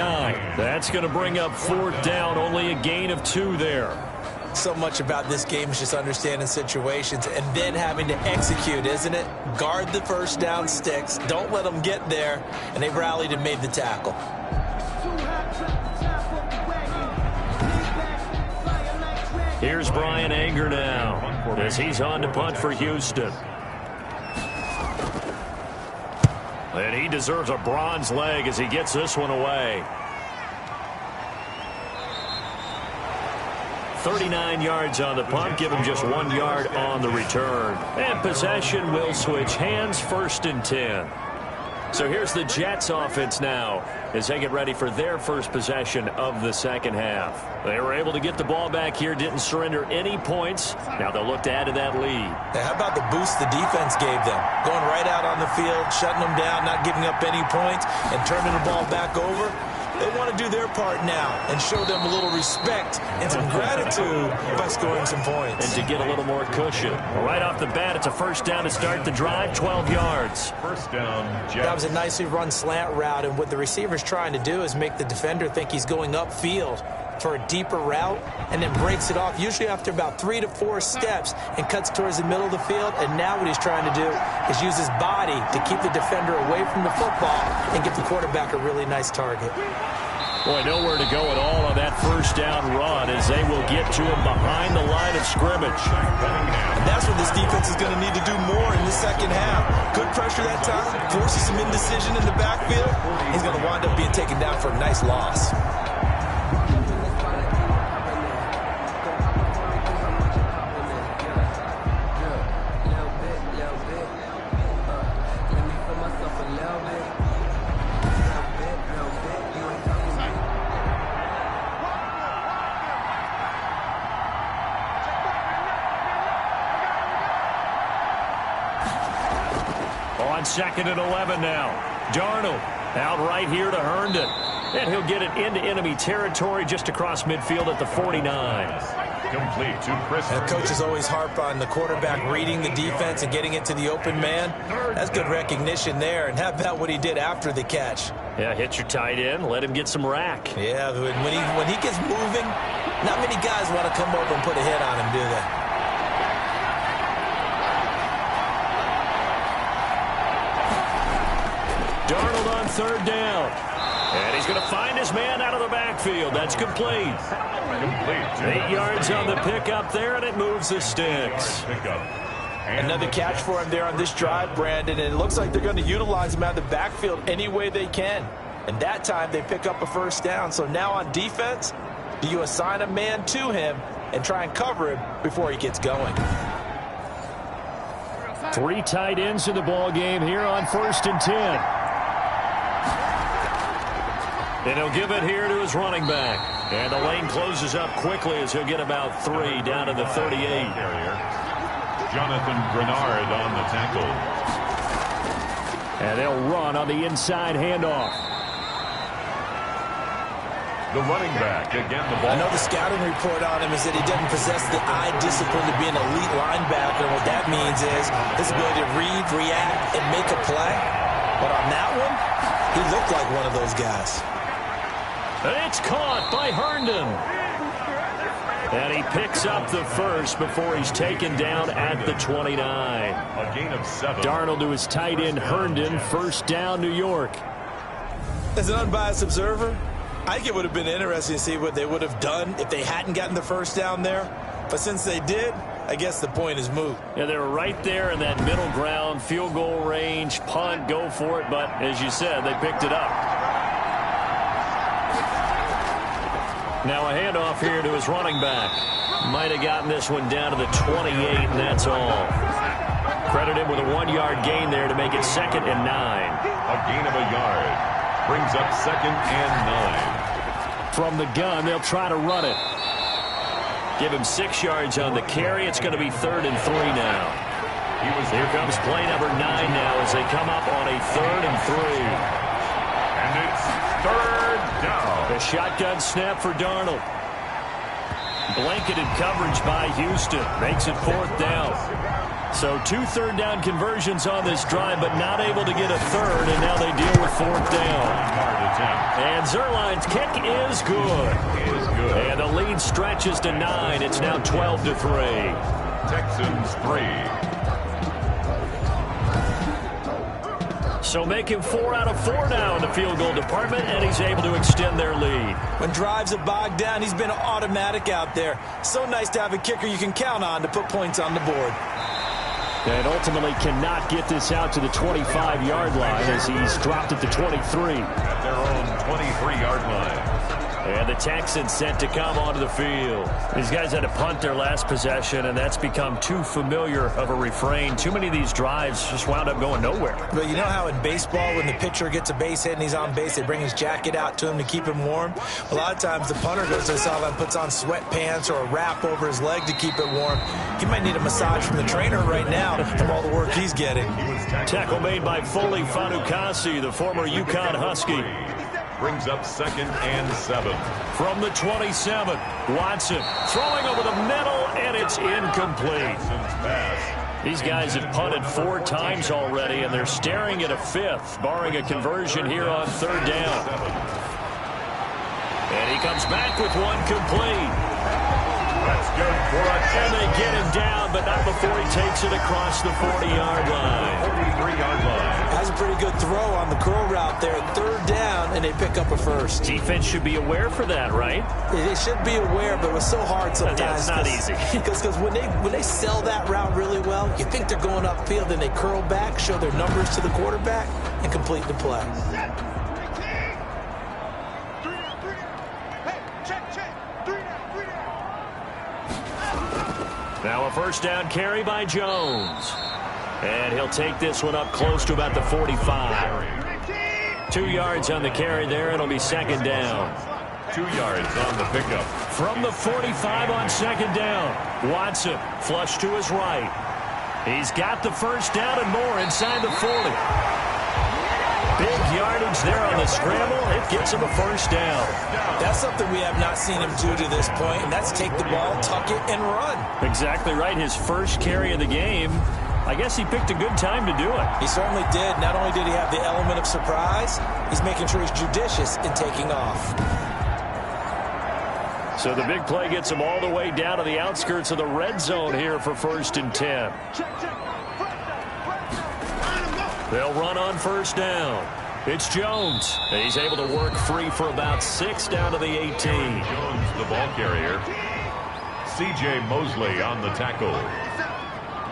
That's going to bring up 4th down, only a gain of 2 there. So much about this game is just understanding situations and then having to execute, isn't it? Guard the first down sticks. Don't let them get there. And they rallied and made the tackle. Here's Brian Anger now as he's on to punt for Houston. And he deserves a bronze leg as he gets this one away. 39 yards on the punt, give him just 1 yard on the return. And possession will switch hands, 1st and 10. So here's the Jets offense now as they get ready for their first possession of the second half. They were able to get the ball back here, didn't surrender any points. Now they'll look to add to that lead. Now, how about the boost the defense gave them? Going right out on the field, shutting them down, not giving up any points, and turning the ball back over. They want to do their part now and show them a little respect and some gratitude by scoring some points. And to get a little more cushion. Right off the bat, it's a first down to start the drive, 12 yards. First down, Jets. That was a nicely run slant route, and what the receiver's trying to do is make the defender think he's going upfield for a deeper route, and then breaks it off, usually after about 3 to 4 steps, and cuts towards the middle of the field. And now what he's trying to do is use his body to keep the defender away from the football and give the quarterback a really nice target. Boy, nowhere to go at all on that first down run as they will get to him behind the line of scrimmage. And that's what this defense is going to need to do more in the second half. Good pressure that time, forces some indecision in the backfield. He's going to wind up being taken down for a nice loss. On 2nd and 11 now. Darnold out right here to Herndon. And he'll get it into enemy territory just across midfield at the 49. Complete to Chris. And coaches always harp on the quarterback reading the defense and getting it to the open man. That's good recognition there. And how about what he did after the catch? Yeah, hit your tight end, let him get some rack. Yeah, when he gets moving, not many guys want to come over and put a hit on him, do they? Darnold on 3rd down. And he's going to find his man out of the backfield. That's complete. 8 yards on the pickup there, and it moves the sticks. Another catch for him there on this drive, Brandon, and it looks like they're going to utilize him out of the backfield any way they can. And that time they pick up a first down. So now on defense, do you assign a man to him and try and cover him before he gets going? 3 tight ends in the ball game here on 1st and 10. And he'll give it here to his running back. And the lane closes up quickly as he'll get about 3 down to the 38. Jonathan Grenard on the tackle. And they'll run on the inside handoff. The running back again. The ball. I know the scouting report on him is that he doesn't possess the eye discipline to be an elite linebacker. What that means is his ability to read, react, and make a play. But on that one, he looked like one of those guys. And it's caught by Herndon. And he picks up the first before he's taken down at the 29. A gain of 7. Darnold to his tight end Herndon. First down, New York. As an unbiased observer, I think it would have been interesting to see what they would have done if they hadn't gotten the first down there. But since they did, I guess the point is moot. Yeah, they were right there in that middle ground, field goal range, punt, go for it. But as you said, they picked it up. Now a handoff here to his running back. Might have gotten this one down to the 28, and that's all. Credit him with a 1-yard gain there to make it 2nd and 9. A gain of a yard. Brings up 2nd and 9. From the gun, they'll try to run it. Give him 6 yards on the carry. It's going to be 3rd and 3 now. Here comes play number 9 now as they come up on a 3rd and 3. And it's 3rd down. A shotgun snap for Darnold. Blanketed coverage by Houston. Makes it 4th down. So 2 third down conversions on this drive, but not able to get a 3rd, and now they deal with 4th down. And Zuerlein's kick is good. And the lead stretches to 9. It's now 12-3. Texans 3. So make him 4 out of 4 now in the field goal department, and he's able to extend their lead. When drives are bogged down, he's been automatic out there. So nice to have a kicker you can count on to put points on the board. And ultimately cannot get this out to the 25-yard line as he's dropped at the 23. At their own 23-yard line. And the Texans set to come onto the field. These guys had to punt their last possession, and that's become too familiar of a refrain. Too many of these drives just wound up going nowhere. But you know how in baseball, when the pitcher gets a base hit and he's on base, they bring his jacket out to him to keep him warm? A lot of times the punter goes to the sideline, puts on sweatpants or a wrap over his leg to keep it warm. He might need a massage from the trainer right now from all the work he's getting. Tackle made by Foley Fatukasi, the former UConn Husky. Brings up 2nd and 7. From the 27, Watson throwing over the middle, and it's incomplete. These guys have punted 4 times already, and they're staring at a 5th, barring a conversion here on 3rd down. And he comes back with one complete. That's good for a 10. And they get him down, but not before he takes it across the 40-yard line. 43-yard line. Has a pretty good throw on the curl route there. 3rd down, and they pick up a first. Defense should be aware for that, right? They should be aware, but it was so hard sometimes. Yeah, it's not easy. Because when they sell that route really well, you think they're going upfield, then they curl back, show their numbers to the quarterback, and complete the play. Now a first down carry by Jones. And he'll take this one up close to about the 45. 2 yards on the carry there. It'll be 2nd down. 2 yards on the pickup. From the 45 on 2nd down. Watson flush to his right. He's got the first down and more inside the 40. Big yardage there on the scramble. It gets him a first down. That's something we have not seen him do to this point, and that's take the ball, tuck it, and run. Exactly right. His first carry of the game. I guess he picked a good time to do it. He certainly did. Not only did he have the element of surprise, he's making sure he's judicious in taking off. So the big play gets him all the way down to the outskirts of the red zone here for 1st and 10. They'll run on 1st down. It's Jones. He's able to work free for about 6 down to the 18. Jones, the ball carrier. C.J. Mosley on the tackle.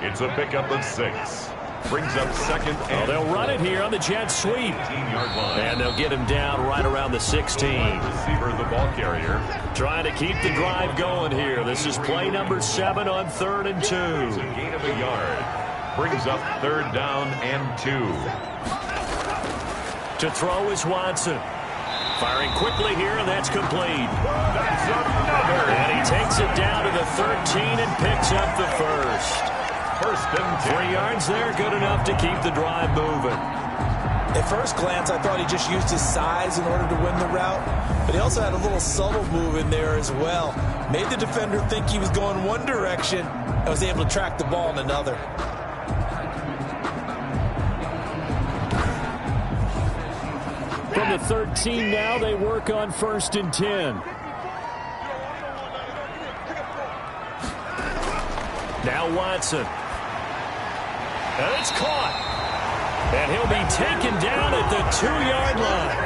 It's a pickup of 6. Brings up second. Oh, they'll run it here on the jet sweep. 18-yard line. And they'll get him down right around the 16. Receiver, the ball carrier. Trying to keep the drive going here. This is play number 7 on 3rd and 2. It's a gain of a yard. Brings up 3rd down and 2. To throw is Watson. Firing quickly here, and that's complete. That's another. And he takes it down to the 13 and picks up the first. First and 10. 3 yards there, good enough to keep the drive moving. At first glance, I thought he just used his size in order to win the route, but he also had a little subtle move in there as well. Made the defender think he was going one direction and was able to track the ball in another. From the 13 now, they work on 1st and 10. Now Watson. And it's caught. And he'll be taken down at the 2-yard line.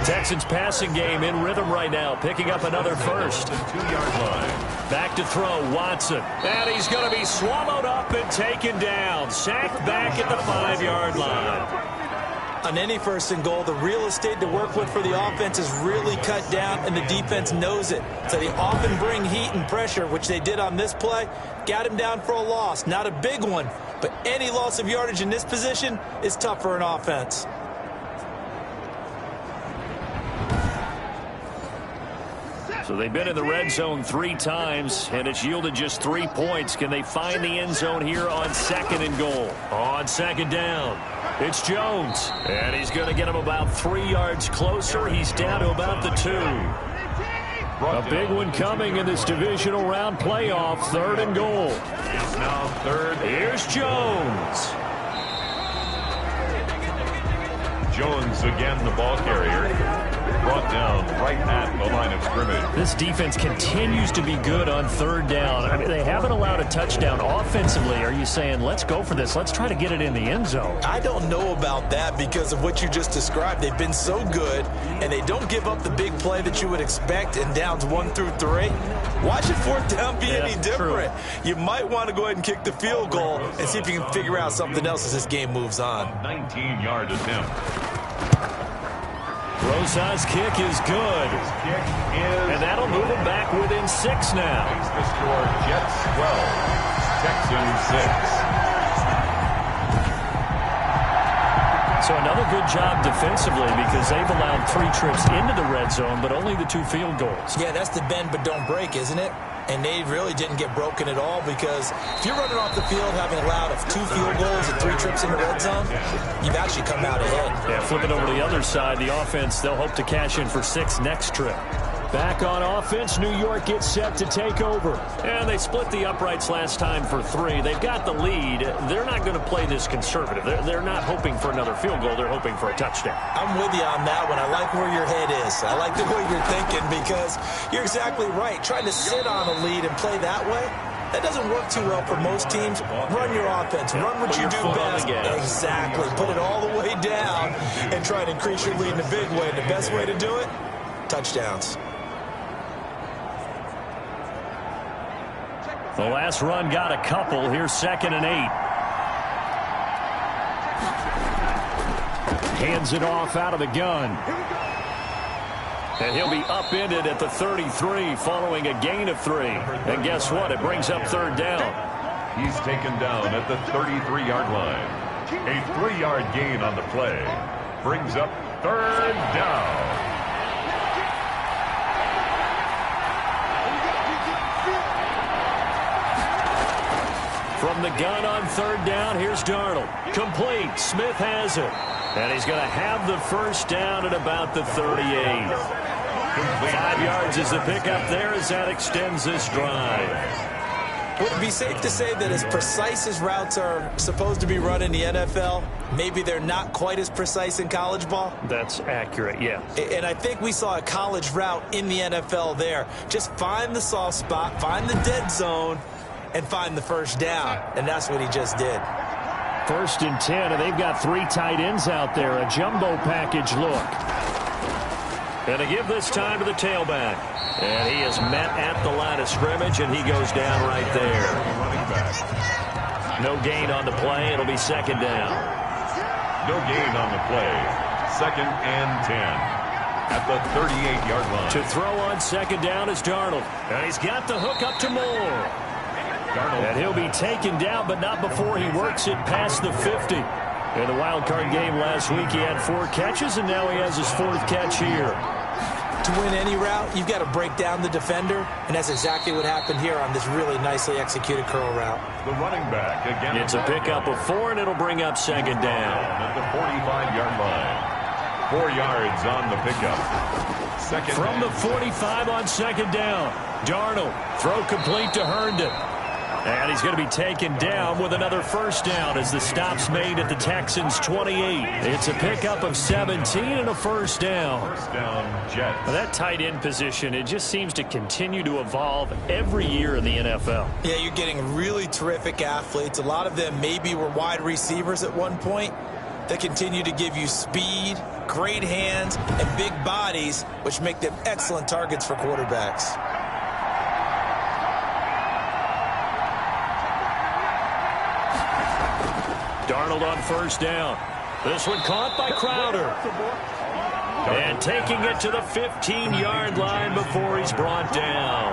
Texans passing game in rhythm right now, picking up another first. 2-yard line. Back to throw, Watson. And he's going to be swallowed up and taken down. Sacked back at the 5-yard line. On any 1st and goal, the real estate to work with for the offense is really cut down, and the defense knows it. So they often bring heat and pressure, which they did on this play. Got him down for a loss. Not a big one, but any loss of yardage in this position is tough for an offense. So they've been in the red zone 3 times, and it's yielded just 3 points. Can they find the end zone here on 2nd and goal? On 2nd down, it's Jones. And he's going to get him about 3 yards closer. He's down to about the 2. A big one coming in this divisional round playoff, 3rd and goal. It's now 3rd. Here's Jones. Jones again, the ball carrier. Brought down right at the line of scrimmage. This defense continues to be good on 3rd down. I mean, they haven't allowed a touchdown offensively. Are you saying, let's go for this? Let's try to get it in the end zone. I don't know about that because of what you just described. They've been so good, and they don't give up the big play that you would expect in downs 1 through 3. Why should 4th down be any different? True. You might want to go ahead and kick the field goal and see if you can figure out something else as this game moves on. 19-yard attempt. Rosas' kick is good. His kick is and that'll move him back within 6 now. Makes the score Jets 12, Texans 6. So another good job defensively because they've allowed 3 trips into the red zone, but only the 2 field goals. Yeah, that's the bend but don't break, isn't it? And they really didn't get broken at all because if you're running off the field having allowed 2 field goals and 3 trips in the red zone, you've actually come out ahead. Yeah, flipping over to the other side, the offense, they'll hope to cash in for 6 next trip. Back on offense, New York gets set to take over. And they split the uprights last time for 3. They've got the lead. They're not going to play this conservative. They're not hoping for another field goal. They're hoping for a touchdown. I'm with you on that one. I like where your head is. I like the way you're thinking because you're exactly right. Trying to sit on a lead and play that way, that doesn't work too well for most teams. Run your offense. Run what you do best. Exactly. Put it all the way down and try to increase your lead in a big way. And the best way to do it, touchdowns. The last run got a couple. Here's 2nd and 8. Hands it off out of the gun. And he'll be upended at the 33 following a gain of 3. And guess what? It brings up 3rd down. He's taken down at the 33-yard line. A 3-yard gain on the play. Brings up 3rd down. From the gun on 3rd down, here's Darnold. Complete. Smith has it. And he's going to have the first down at about the 38. 5 yards is the pickup there as that extends this drive. Would it be safe to say that as precise as routes are supposed to be run in the NFL, maybe they're not quite as precise in college ball? That's accurate, yeah. And I think we saw a college route in the NFL there. Just find the soft spot, find the dead zone, and find the first down. And that's what he just did. 1st and 10, and they've got 3 tight ends out there. A jumbo package look. And to give this time to the tailback. And he is met at the line of scrimmage, and he goes down right there. No gain on the play. It'll be second down. No gain on the play. 2nd and 10 at the 38-yard line. To throw on second down is Darnold. And he's got the hook up to Moore. And he'll be taken down, but not before he works it past the 50. In the wild card game last week, he had 4 catches, and now he has his 4th catch here. To win any route, you've got to break down the defender, and that's exactly what happened here on this really nicely executed curl route. The running back again. It's a pickup of 4, and it'll bring up second down. At the 45-yard line. 4 yards on the pickup. Second from the 45 on second down. Darnold, throw complete to Herndon. And he's going to be taken down with another first down as the stop's made at the Texans' 28. It's a pickup of 17 and a first down. First down, Jets. Well, that tight end position, it just seems to continue to evolve every year in the NFL. Yeah, you're getting really terrific athletes. A lot of them maybe were wide receivers at one point. They continue to give you speed, great hands, and big bodies, which make them excellent targets for quarterbacks. Darnold on first down. This one caught by Crowder. And taking it to the 15-yard line before he's brought down.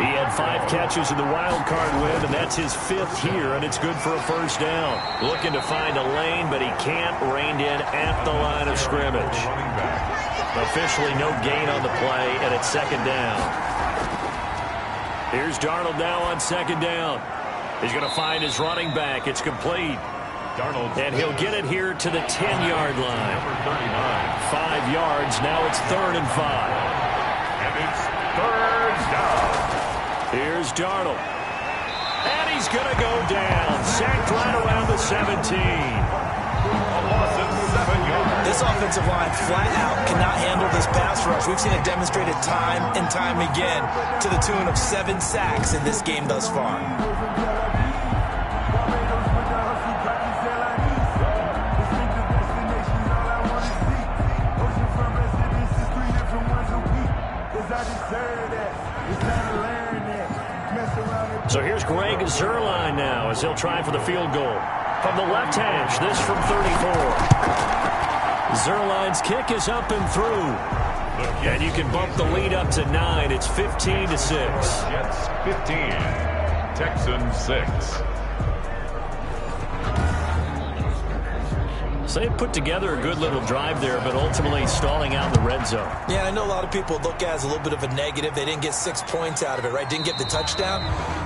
He had 5 catches in the wild card win, and that's his 5th here, and it's good for a first down. Looking to find a lane, but he can't. Reined in at the line of scrimmage. Officially no gain on the play, and it's second down. Here's Darnold now on second down. He's going to find his running back. It's complete. Darnold. And he'll get it here to the 10-yard line. Number 39. 5 yards. Now it's 3rd and 5. And it's 3rd down. Here's Darnold. And he's going to go down. Sacked right around the 17. A loss of 7 yards. This offensive line flat out cannot handle this pass rush. We've seen it demonstrated time and time again to the tune of 7 sacks in this game thus far. So here's Greg Zuerlein now as he'll try for the field goal. From the left hash, this from 34. Zuerlein's kick is up and through. And you can bump the lead up to 9. It's 15-6. Jets 15. Texans 6. So they put together a good little drive there, but ultimately stalling out in the red zone. Yeah, I know a lot of people look at it as a little bit of a negative. They didn't get 6 points out of it, right? Didn't get the touchdown.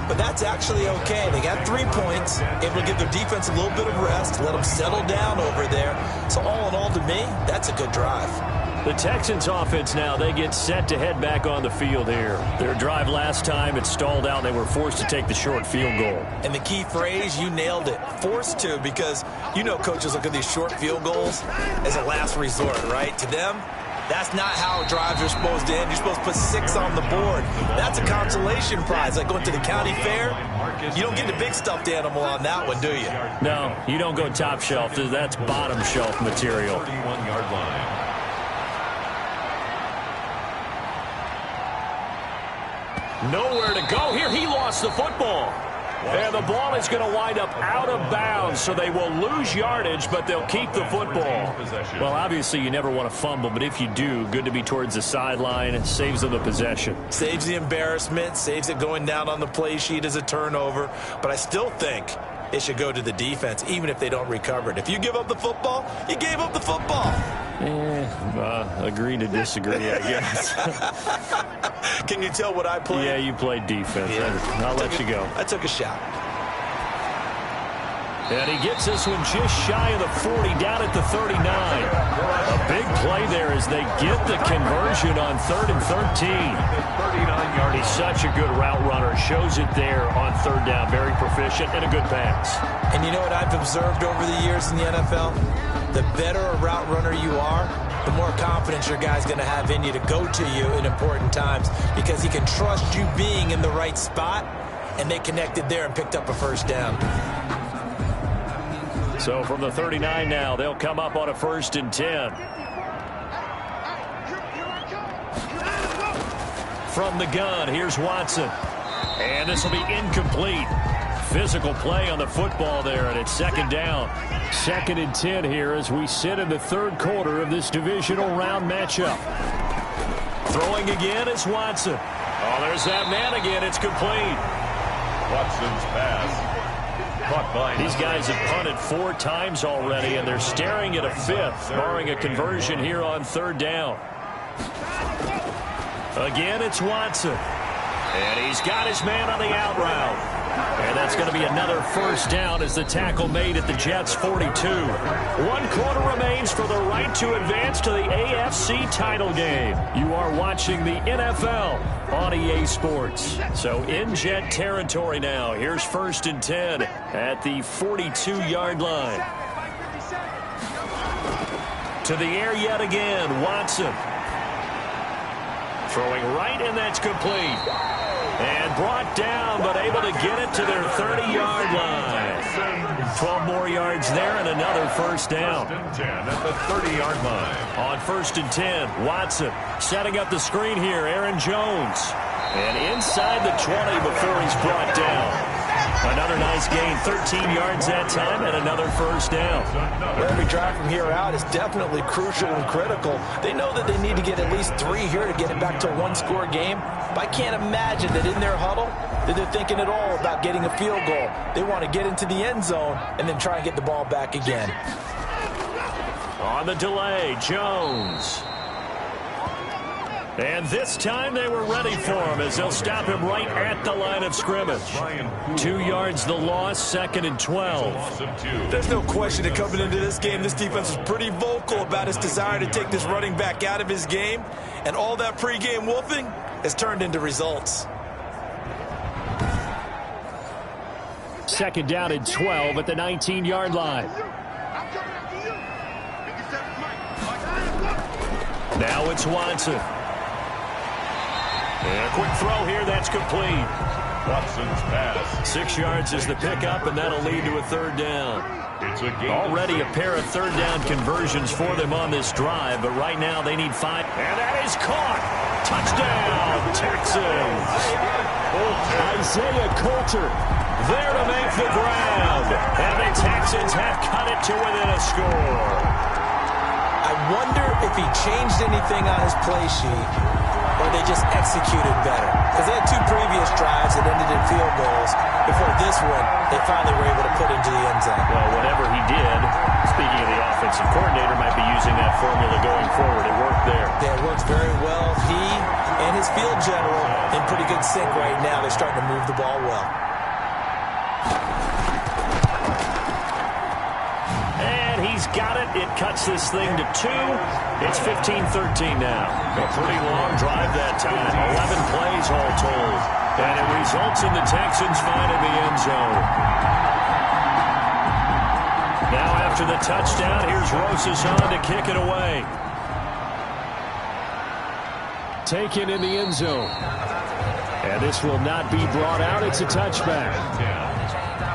But that's actually okay. They got 3 points, able to give their defense a little bit of rest, let them settle down over there. So all in all, to me, that's a good drive. The Texans offense now, they get set to head back on the field here. Their drive last time, it stalled out. They were forced to take the short field goal. And the key phrase, you nailed it. Forced to, because you know coaches look at these short field goals as a last resort, right? To them, that's not how drives are supposed to end. You're supposed to put 6 on the board. That's a consolation prize. Like going to the county fair, you don't get the big stuffed animal on that one, do you? No, you don't go top shelf. That's bottom shelf material. 31-yard line. Nowhere to go here. He lost the football. And the ball is going to wind up out of bounds, so they will lose yardage, but they'll keep the football. Well, obviously, you never want to fumble, but if you do, good to be towards the sideline. It saves them the possession. Saves the embarrassment, saves it going down on the play sheet as a turnover. But I still think it should go to the defense, even if they don't recover it. If you give up the football, you gave up the football. Agree to disagree, I guess. Can you tell what I played? Yeah, you played defense. Yeah. I'll let you go. I took a shot. And he gets this one just shy of the 40, down at the 39. A big play there as they get the conversion on 3rd and 13. 39-yard. He's such a good route runner. Shows it there on 3rd down. Very proficient and a good pass. And you know what I've observed over the years in the NFL? The better a route runner you are, the more confidence your guy's going to have in you to go to you in important times, because he can trust you being in the right spot, and they connected there and picked up a first down. So from the 39 now, they'll come up on a 1st and 10. From the gun, here's Watson. And this will be incomplete. physical play on the football there, and it's second down. 2nd and 10 here as we sit in the third quarter of this divisional round matchup. Throwing again is Watson. Oh, there's that man again. It's complete. Watson's pass. Caught by These guys have punted 4 times already, and they're staring at a 5th, barring a conversion here on 3rd down. Again, it's Watson. And he's got his man on the out route. And that's going to be another first down as the tackle made at the Jets' 42. 1 quarter remains for the right to advance to the AFC title game. You are watching the NFL on EA Sports. So in Jet territory now. Here's 1st and 10 at the 42-yard line. To the air yet again, Watson. Throwing right, and that's complete. And brought down, but able to get it to their 30-yard line. 12 more yards there and another first down. 10 at the 30-yard line. On 1st and 10, Watson setting up the screen here. Aaron Jones. And inside the 20 before he's brought down. Another nice gain, 13 yards that time, and another first down. Every drive from here out is definitely crucial and critical. They know that they need to get at least 3 here to get it back to a 1-score game. But I can't imagine that in their huddle that they're thinking at all about getting a field goal. They want to get into the end zone and then try and get the ball back again. On the delay, Jones. And this time they were ready for him as they'll stop him right at the line of scrimmage. 2 yards the loss, 2nd and 12. There's no question that coming into this game, this defense was pretty vocal about its desire to take this running back out of his game. And all that pregame wolfing has turned into results. 2nd down and 12 at the 19-yard line. Now it's Watson. And a quick throw here, that's complete. Watson's pass. 6 yards is the pickup, and that'll lead to a 3rd down. It's a gain. Already a pair of 3rd down conversions for them on this drive, but right now they need 5. And that is caught. Touchdown, Texans. Isaiah Coulter there to make the ground. And the Texans have cut it to within a score. I wonder if he changed anything on his play sheet or they just executed better. Because they had 2 previous drives that ended in field goals. Before this one, they finally were able to put into the end zone. Well, whatever he did, speaking of the offensive coordinator, might be using that formula going forward. It worked there. Yeah, it works very well. He and his field general in pretty good sync right now. They're starting to move the ball well. And he's got it. It cuts this thing to 2. It's 15-13 now. A pretty long drive that time. 11 plays all told. And it results in the Texans finding the end zone. Now after the touchdown, here's Rosas on to kick it away. Taken in the end zone. And this will not be brought out. It's a touchback.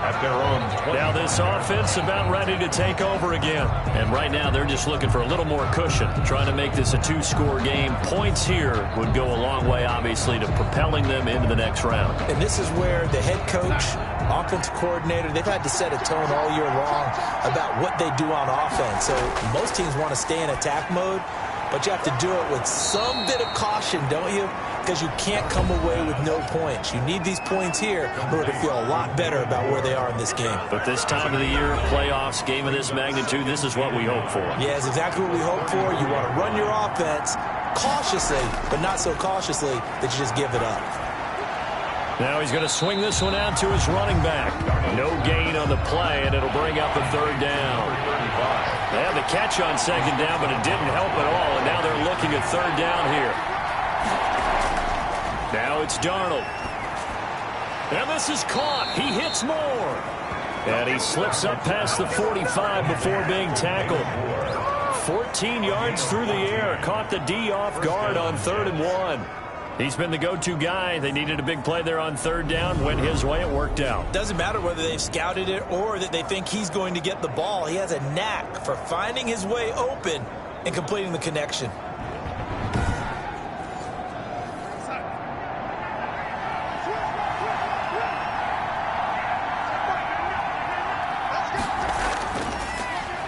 At their own 20. Now this offense about ready to take over again. And right now they're just looking for a little more cushion, trying to make this a 2-score game. Points here would go a long way, obviously, to propelling them into the next round. And this is where the head coach, offensive coordinator, they've had to set a tone all year long about what they do on offense. So most teams want to stay in attack mode, but you have to do it with some bit of caution, don't you? Because you can't come away with no points. You need these points here in order to feel a lot better about where they are in this game. But this time of the year, playoffs, game of this magnitude, this is what we hope for. Yeah, it's exactly what we hope for. You want to run your offense cautiously, but not so cautiously that you just give it up. Now he's going to swing this one out to his running back. No gain on the play, and it'll bring up a 3rd down. They had the catch on 2nd down, but it didn't help at all, and now they're looking at 3rd down here. Now it's Darnold. And this is caught. He hits more. And he slips up past the 45 before being tackled. 14 yards through the air. Caught the D off guard on 3rd and 1. He's been the go-to guy. They needed a big play there on 3rd down. Went his way. It worked out. Doesn't matter whether they've scouted it or that they think he's going to get the ball. He has a knack for finding his way open and completing the connection.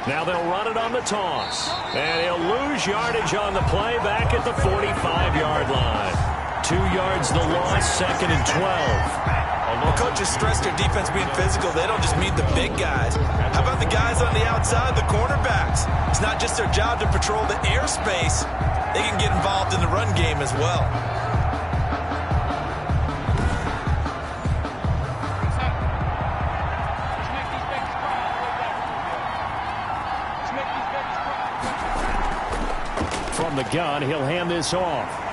Now they'll run it on the toss. And he'll lose yardage on the play back at the 45-yard line. 2 yards the loss, 2nd and 12. Well, coaches stress their defense being physical. They don't just mean the big guys. How about the guys on the outside, the cornerbacks? It's not just their job to patrol the airspace. They can get involved in the run game as well. From the gun, he'll hand this off.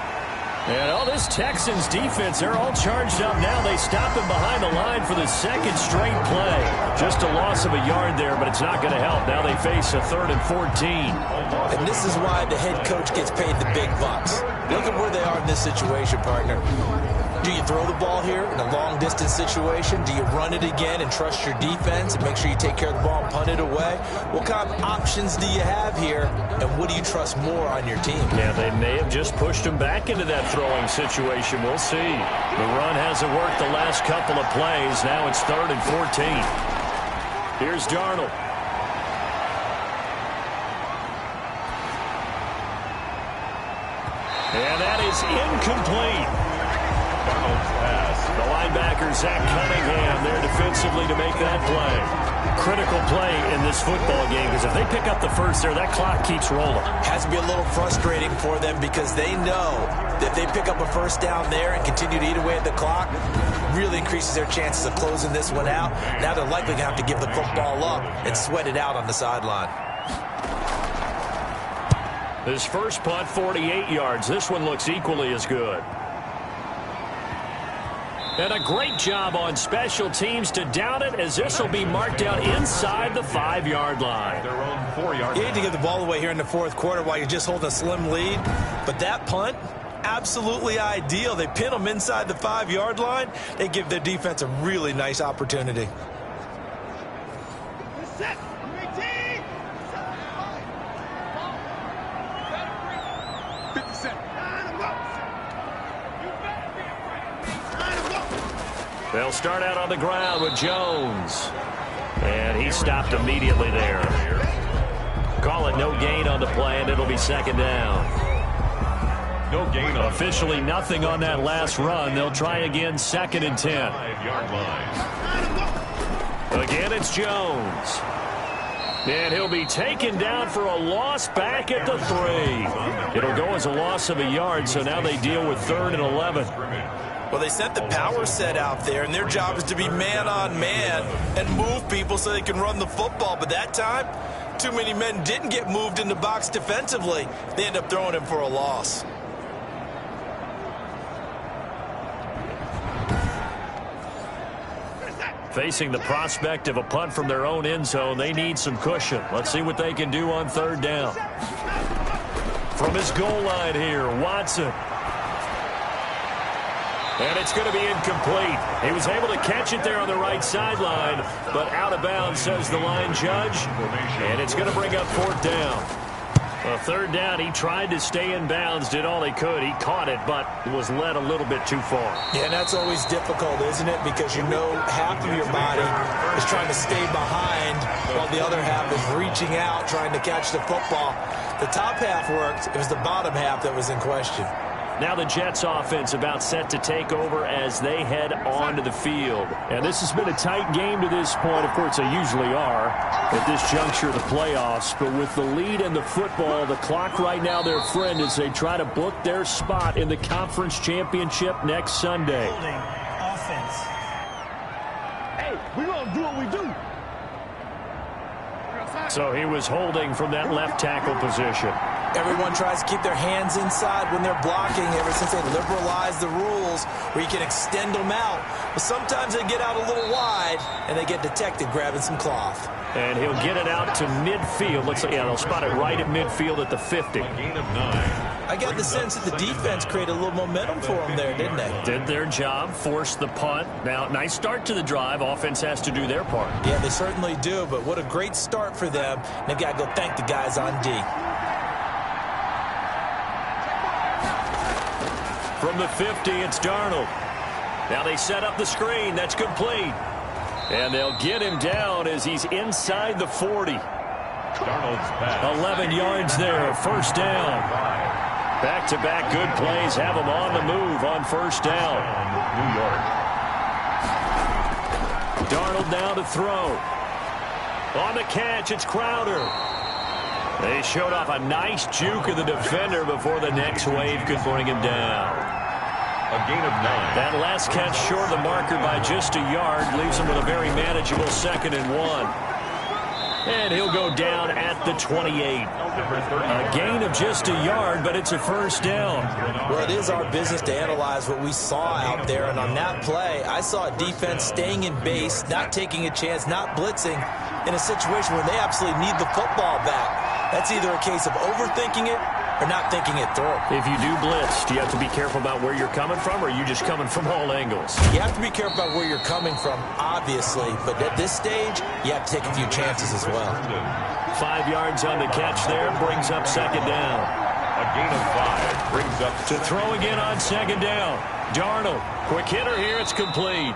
And this Texans defense, they're all charged up now. They stop him behind the line for the 2nd straight play. Just a loss of a yard there, but it's not going to help. Now they face a 3rd and 14. And this is why the head coach gets paid the big bucks. Look at where they are in this situation, partner. Do you throw the ball here in a long-distance situation? Do you run it again and trust your defense and make sure you take care of the ball and punt it away? What kind of options do you have here, and what do you trust more on your team? Yeah, they may have just pushed him back into that throwing situation. We'll see. The run hasn't worked the last couple of plays. Now it's 3rd and 14. Here's Darnold. And that is incomplete. The linebacker, Zach Cunningham, there defensively to make that play. Critical play in this football game, because if they pick up the first there, that clock keeps rolling. Has to be a little frustrating for them because they know that if they pick up a first down there and continue to eat away at the clock, really increases their chances of closing this one out. Now they're likely going to have to give the football up and sweat it out on the sideline. This first punt, 48 yards. This one looks equally as good. And a great job on special teams to down it, as this will be marked out inside the 5-yard line. Their own 4-yard line. You need to get the ball away here in the 4th quarter while you're just holding a slim lead. But that punt, absolutely ideal. They pin them inside the 5-yard line. They give their defense a really nice opportunity. They'll start out on the ground with Jones. And he stopped immediately there. Call it no gain on the play, and it'll be 2nd down. No gain on officially nothing on that last run. They'll try again, 2nd and 10. 5-yard line. Again, it's Jones. And he'll be taken down for a loss back at the 3. It'll go as a loss of a yard, so now they deal with 3rd and 11. Well, they sent the power set out there, and their job is to be man-on-man and move people so they can run the football. But that time, too many men didn't get moved in the box defensively. They end up throwing him for a loss. Facing the prospect of a punt from their own end zone, they need some cushion. Let's see what they can do on 3rd down. From his goal line here, Watson. And it's going to be incomplete. He was able to catch it there on the right sideline, but out of bounds, says the line judge. And it's going to bring up 4th down. 3rd down, he tried to stay in bounds, did all he could. He caught it, but was led a little bit too far. Yeah, and that's always difficult, isn't it? Because you know half of your body is trying to stay behind while the other half is reaching out, trying to catch the football. The top half worked. It was the bottom half that was in question. Now the Jets offense about set to take over as they head onto the field. And this has been a tight game to this point. Of course, they usually are at this juncture of the playoffs. But with the lead in the football, the clock right now their friend as they try to book their spot in the conference championship next Sunday. Holding offense. Hey, we're going to do what we do. So he was holding from that left tackle position. Everyone tries to keep their hands inside when they're blocking ever since they liberalized the rules where you can extend them out. But sometimes they get out a little wide and they get detected grabbing some cloth. And he'll get it out to midfield. Looks like, yeah, they'll spot it right at midfield at the 50. Gain of 9. I got the sense that the defense created a little momentum for them there, didn't they? Did their job, forced the punt. Now, nice start to the drive. Offense has to do their part. Yeah, they certainly do, but what a great start for them. And they've got to go thank the guys on D. From the 50, it's Darnold. Now they set up the screen. That's complete. And they'll get him down as he's inside the 40. Darnold's pass. 11 yards there, first down. Back-to-back good plays have them on the move on first down. New York. Darnold now to throw. On the catch, it's Crowder. They showed off a nice juke of the defender before the next wave could bring him down. A gain of 9. That last catch short of the marker by just a yard leaves him with a very manageable 2nd and 1. And he'll go down at the 28. A gain of just a yard, but it's a first down. Well, it is our business to analyze what we saw out there. And on that play, I saw a defense staying in base, not taking a chance, not blitzing in a situation where they absolutely need the football back. That's either a case of overthinking it or not thinking it through. If you do blitz, do you have to be careful about where you're coming from, or are you just coming from all angles? You have to be careful about where you're coming from, obviously. But at this stage, you have to take a few chances as well. 5 yards on the catch there, brings up 2nd down. A gain of 5 brings up to throw again on 2nd down. Darnold, quick hitter here, it's complete.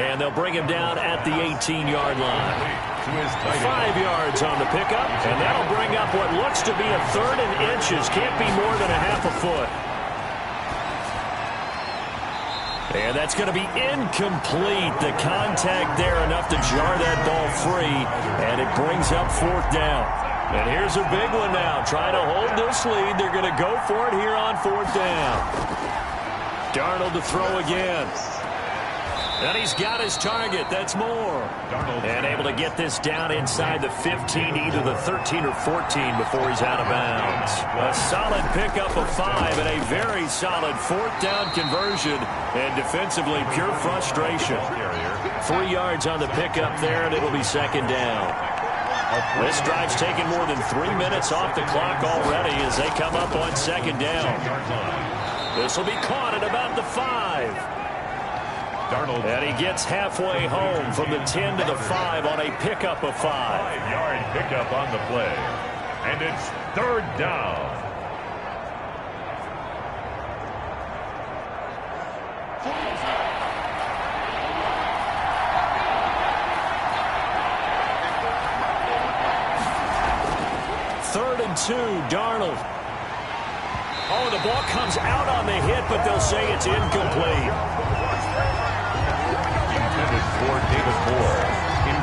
And they'll bring him down at the 18-yard line. 5 yards on the pickup, and that'll bring up what looks to be a 3rd and inches. Can't be more than a half a foot. And that's going to be incomplete. The contact there enough to jar that ball free, and it brings up 4th down. And here's a big one now. Trying to hold this lead. They're going to go for it here on 4th down. Darnold to throw again. And he's got his target. That's more. And able to get this down inside the 15, either the 13 or 14 before he's out of bounds. A solid pickup of 5 and a very solid 4th down conversion. And defensively, pure frustration. 3 yards on the pickup there, and it'll be 2nd down. This drive's taken more than 3 minutes off the clock already as they come up on 2nd down. This will be caught at about the 5. Darnold. And he gets halfway home from the 10 to the 5 on a pickup of 5. 5-yard pickup on the play. And it's 3rd down. Third and 2, Darnold. Oh, the ball comes out on the hit, but they'll say it's incomplete.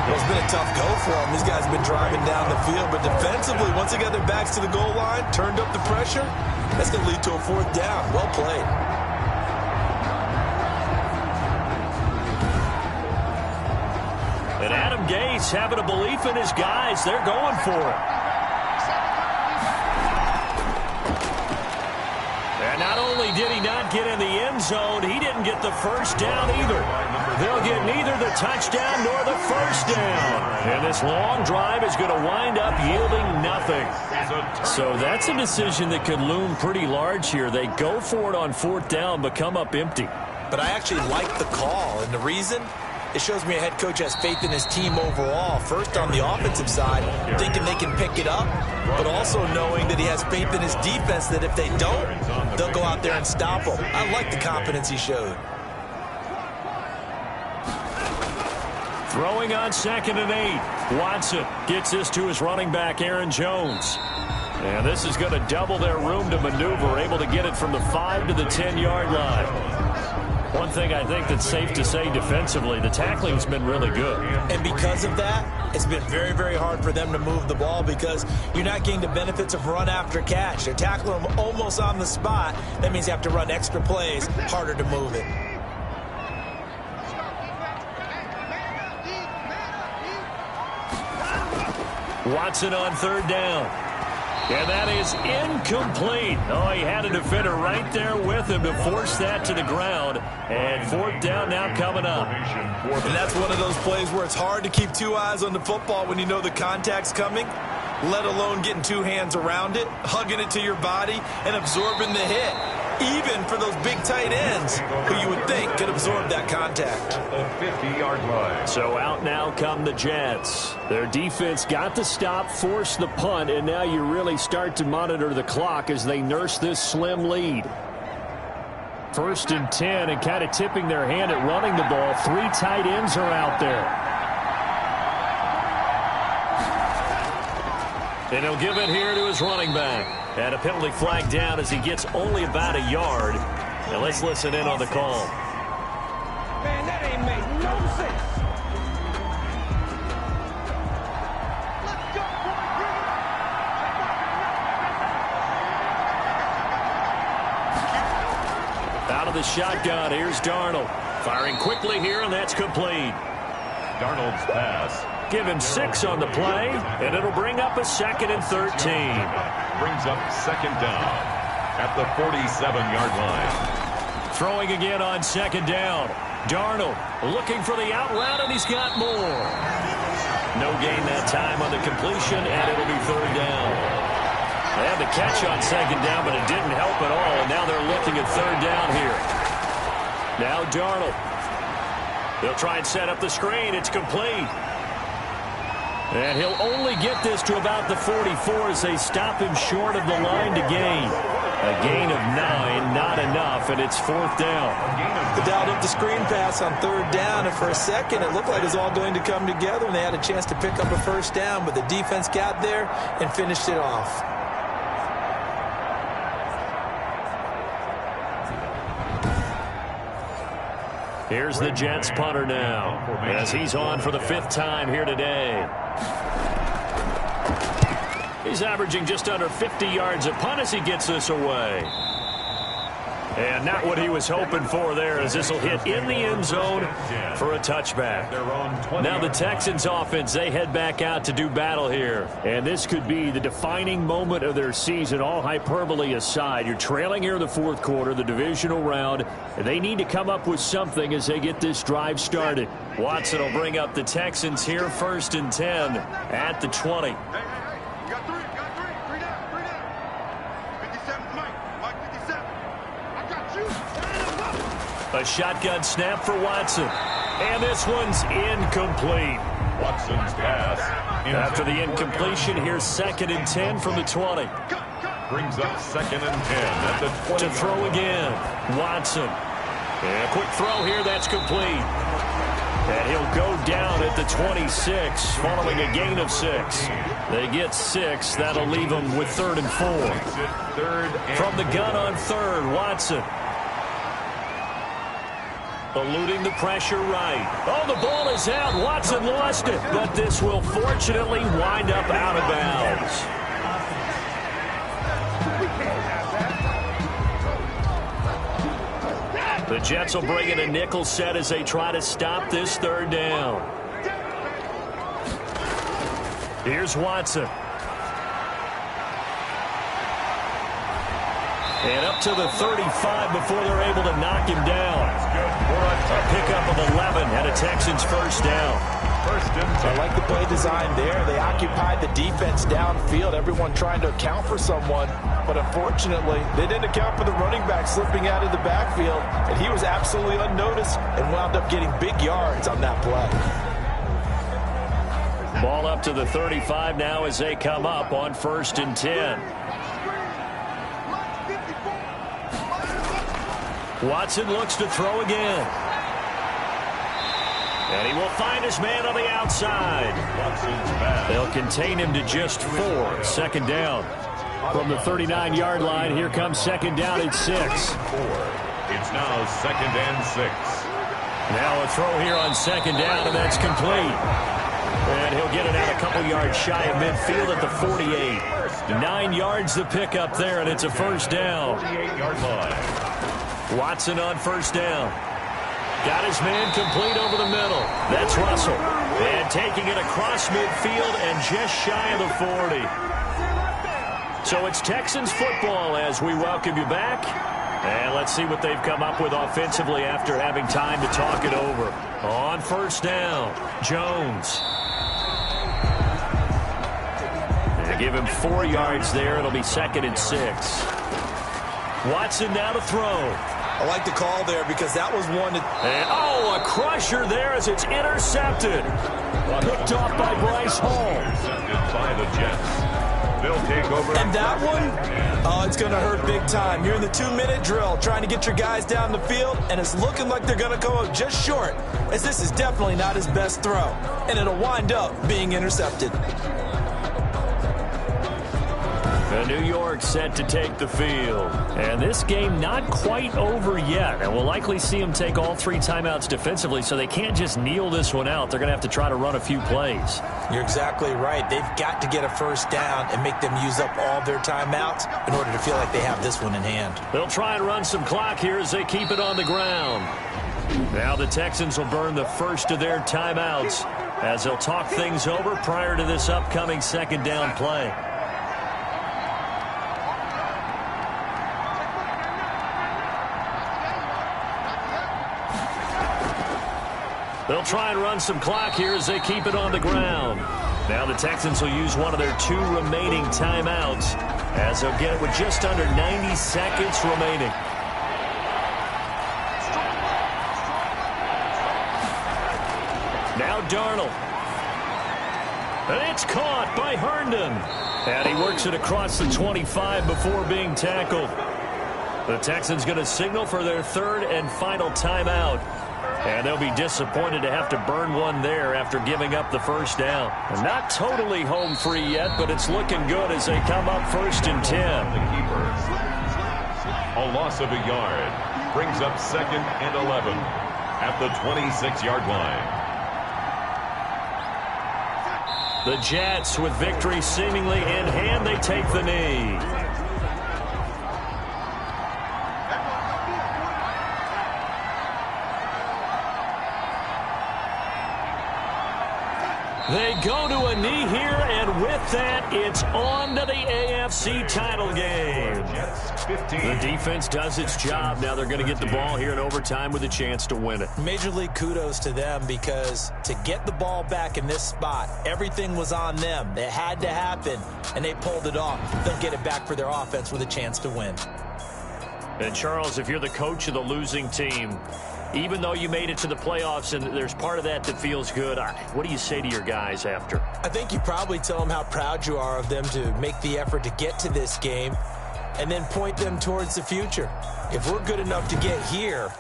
It's been a tough go for him. These guys have been driving down the field, but defensively, once they got their backs to the goal line, turned up the pressure, that's going to lead to a 4th down. Well played. And Adam Gase having a belief in his guys. They're going for it. And not only did he not get in the end zone, he didn't get the first down either. They'll get neither the touchdown nor the first down. And this long drive is going to wind up yielding nothing. So that's a decision that could loom pretty large here. They go for it on 4th down, but come up empty. But I actually like the call, and the reason? It shows me a head coach has faith in his team overall. First, on the offensive side, thinking they can pick it up, but also knowing that he has faith in his defense that if they don't, they'll go out there and stop them. I like the confidence he showed. Throwing on 2nd and 8. Watson gets this to his running back, Aaron Jones. And this is going to double their room to maneuver, able to get it from the 5 to the 10-yard line. One thing I think that's safe to say defensively, the tackling's been really good. And because of that, it's been very, very hard for them to move the ball because you're not getting the benefits of run after catch. They're tackling them almost on the spot. That means you have to run extra plays, harder to move it. Watson on 3rd down. And that is incomplete. Oh, he had a defender right there with him to force that to the ground. And 4th down now coming up. And that's one of those plays where it's hard to keep 2 eyes on the football when you know the contact's coming, let alone getting 2 hands around it, hugging it to your body, and absorbing the hit. Even for those big tight ends who you would think could absorb that contact. The 50-yard line. So out now come the Jets. Their defense got the stop, forced the punt, and now you really start to monitor the clock as they nurse this slim lead. 1st and 10, and kind of tipping their hand at running the ball. 3 tight ends are out there. And he'll give it here to his running back. And a penalty flag down as he gets only about a yard. And let's listen in on the call. Man, that ain't made no sense. Let's go, boy. Out of the shotgun, here's Darnold. Firing quickly here, and that's complete. Darnold's pass. Give him 6 on the play, and it'll bring up a 2nd and 13. Brings up 2nd down at the 47-yard line. Throwing again on 2nd down. Darnold looking for the out route, and he's got more. No gain that time on the completion, and it'll be 3rd down. They had the catch on 2nd down, but it didn't help at all, and now they're looking at 3rd down here. Now Darnold. They'll try and set up the screen. It's complete. And he'll only get this to about the 44 as they stop him short of the line to gain. A gain of 9, not enough, and it's 4th down. The dialed up the screen pass on 3rd down, and for a second it looked like it was all going to come together, and they had a chance to pick up a 1st down, but the defense got there and finished it off. Here's the Jets punter now, as he's on for the 5th time here today. He's averaging just under 50 yards a punt as he gets this away. And not what he was hoping for there, as this will hit in the end zone for a touchback. Now the Texans offense, they head back out to do battle here. And this could be the defining moment of their season, all hyperbole aside. You're trailing here in the 4th quarter, the divisional round. And they need to come up with something as they get this drive started. Watson will bring up the Texans here, 1st and 10 at the 20. A shotgun snap for Watson. And this one's incomplete. Watson's pass. After the incompletion, here's 2nd and 10 from the 20. Brings up 2nd and 10 at the 20. To throw again. Watson. And a quick throw here, that's complete. And he'll go down at the 26, following a gain of 6. They get 6. That'll leave them with 3rd and 4. From the gun on 3rd, Watson. Eluding the pressure right. Oh, the ball is out. Watson lost it. But this will fortunately wind up out of bounds. The Jets will bring in a nickel set as they try to stop this 3rd down. Here's Watson. And up to the 35 before they're able to knock him down. A pickup of 11 and a Texans 1st down. I like the play design there. They occupied the defense downfield, everyone trying to account for someone. But unfortunately, they didn't account for the running back slipping out of the backfield. And he was absolutely unnoticed and wound up getting big yards on that play. Ball up to the 35 now as they come up on 1st and 10. Watson looks to throw again. And he will find his man on the outside. They'll contain him to just 4. 2nd down. From the 39-yard line, here comes 2nd down at 6. It's now 2nd and 6. Now a throw here on 2nd down, and that's complete. And he'll get it out a couple yards shy of midfield at the 48. 9 yards to pick up there, and it's a 1st down. 48-yard line. Watson on 1st down. Got his man complete over the middle. That's Russell. And taking it across midfield and just shy of the 40. So it's Texans football as we welcome you back. And let's see what they've come up with offensively after having time to talk it over. On 1st down, Jones. They give him 4 yards there. It'll be 2nd and 6. Watson now to throw. I like the call there because that was one that... And, oh, a crusher there as it's intercepted. Picked off by Bryce Hall. Intercepted by the Jets. They'll take over. And that one, oh, it's going to hurt big time. You're in the 2-minute drill trying to get your guys down the field, and it's looking like they're going to go just short, as this is definitely not his best throw, and it'll wind up being intercepted. And New York set to take the field. And this game not quite over yet. And we'll likely see them take all 3 timeouts defensively, so they can't just kneel this one out. They're going to have to try to run a few plays. You're exactly right. They've got to get a first down and make them use up all their timeouts in order to feel like they have this one in hand. They'll try and run some clock here as they keep it on the ground. Now the Texans will burn the first of their timeouts as they'll talk things over prior to this upcoming second down play. They'll try and run some clock here as they keep it on the ground. Now the Texans will use one of their 2 remaining timeouts as they'll get it with just under 90 seconds remaining. Now Darnold. And it's caught by Herndon. And he works it across the 25 before being tackled. The Texans going to signal for their 3rd and final timeout. And they'll be disappointed to have to burn one there after giving up the first down. And not totally home free yet, but it's looking good as they come up 1st and 10. The keeper. A loss of a yard. Brings up 2nd and 11 at the 26-yard line. The Jets, with victory seemingly in hand, they take the knee. They go to a knee here, and with that, it's on to the AFC title game. The defense does its job. Now they're going to get the ball here in overtime with a chance to win it. Major league kudos to them, because to get the ball back in this spot, everything was on them. It had to happen, and they pulled it off. They'll get it back for their offense with a chance to win. And Charles, if you're the coach of the losing team, even though you made it to the playoffs and there's part of that feels good, what do you say to your guys after? I think you probably tell them how proud you are of them to make the effort to get to this game and then point them towards the future. If we're good enough to get here,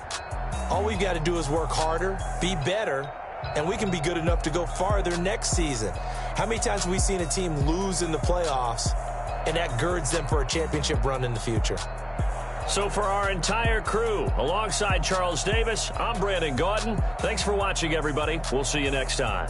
all we've got to do is work harder, be better, and we can be good enough to go farther next season. How many times have we seen a team lose in the playoffs, and that girds them for a championship run in the future? So for our entire crew, alongside Charles Davis, I'm Brandon Gaudin. Thanks for watching, everybody. We'll see you next time.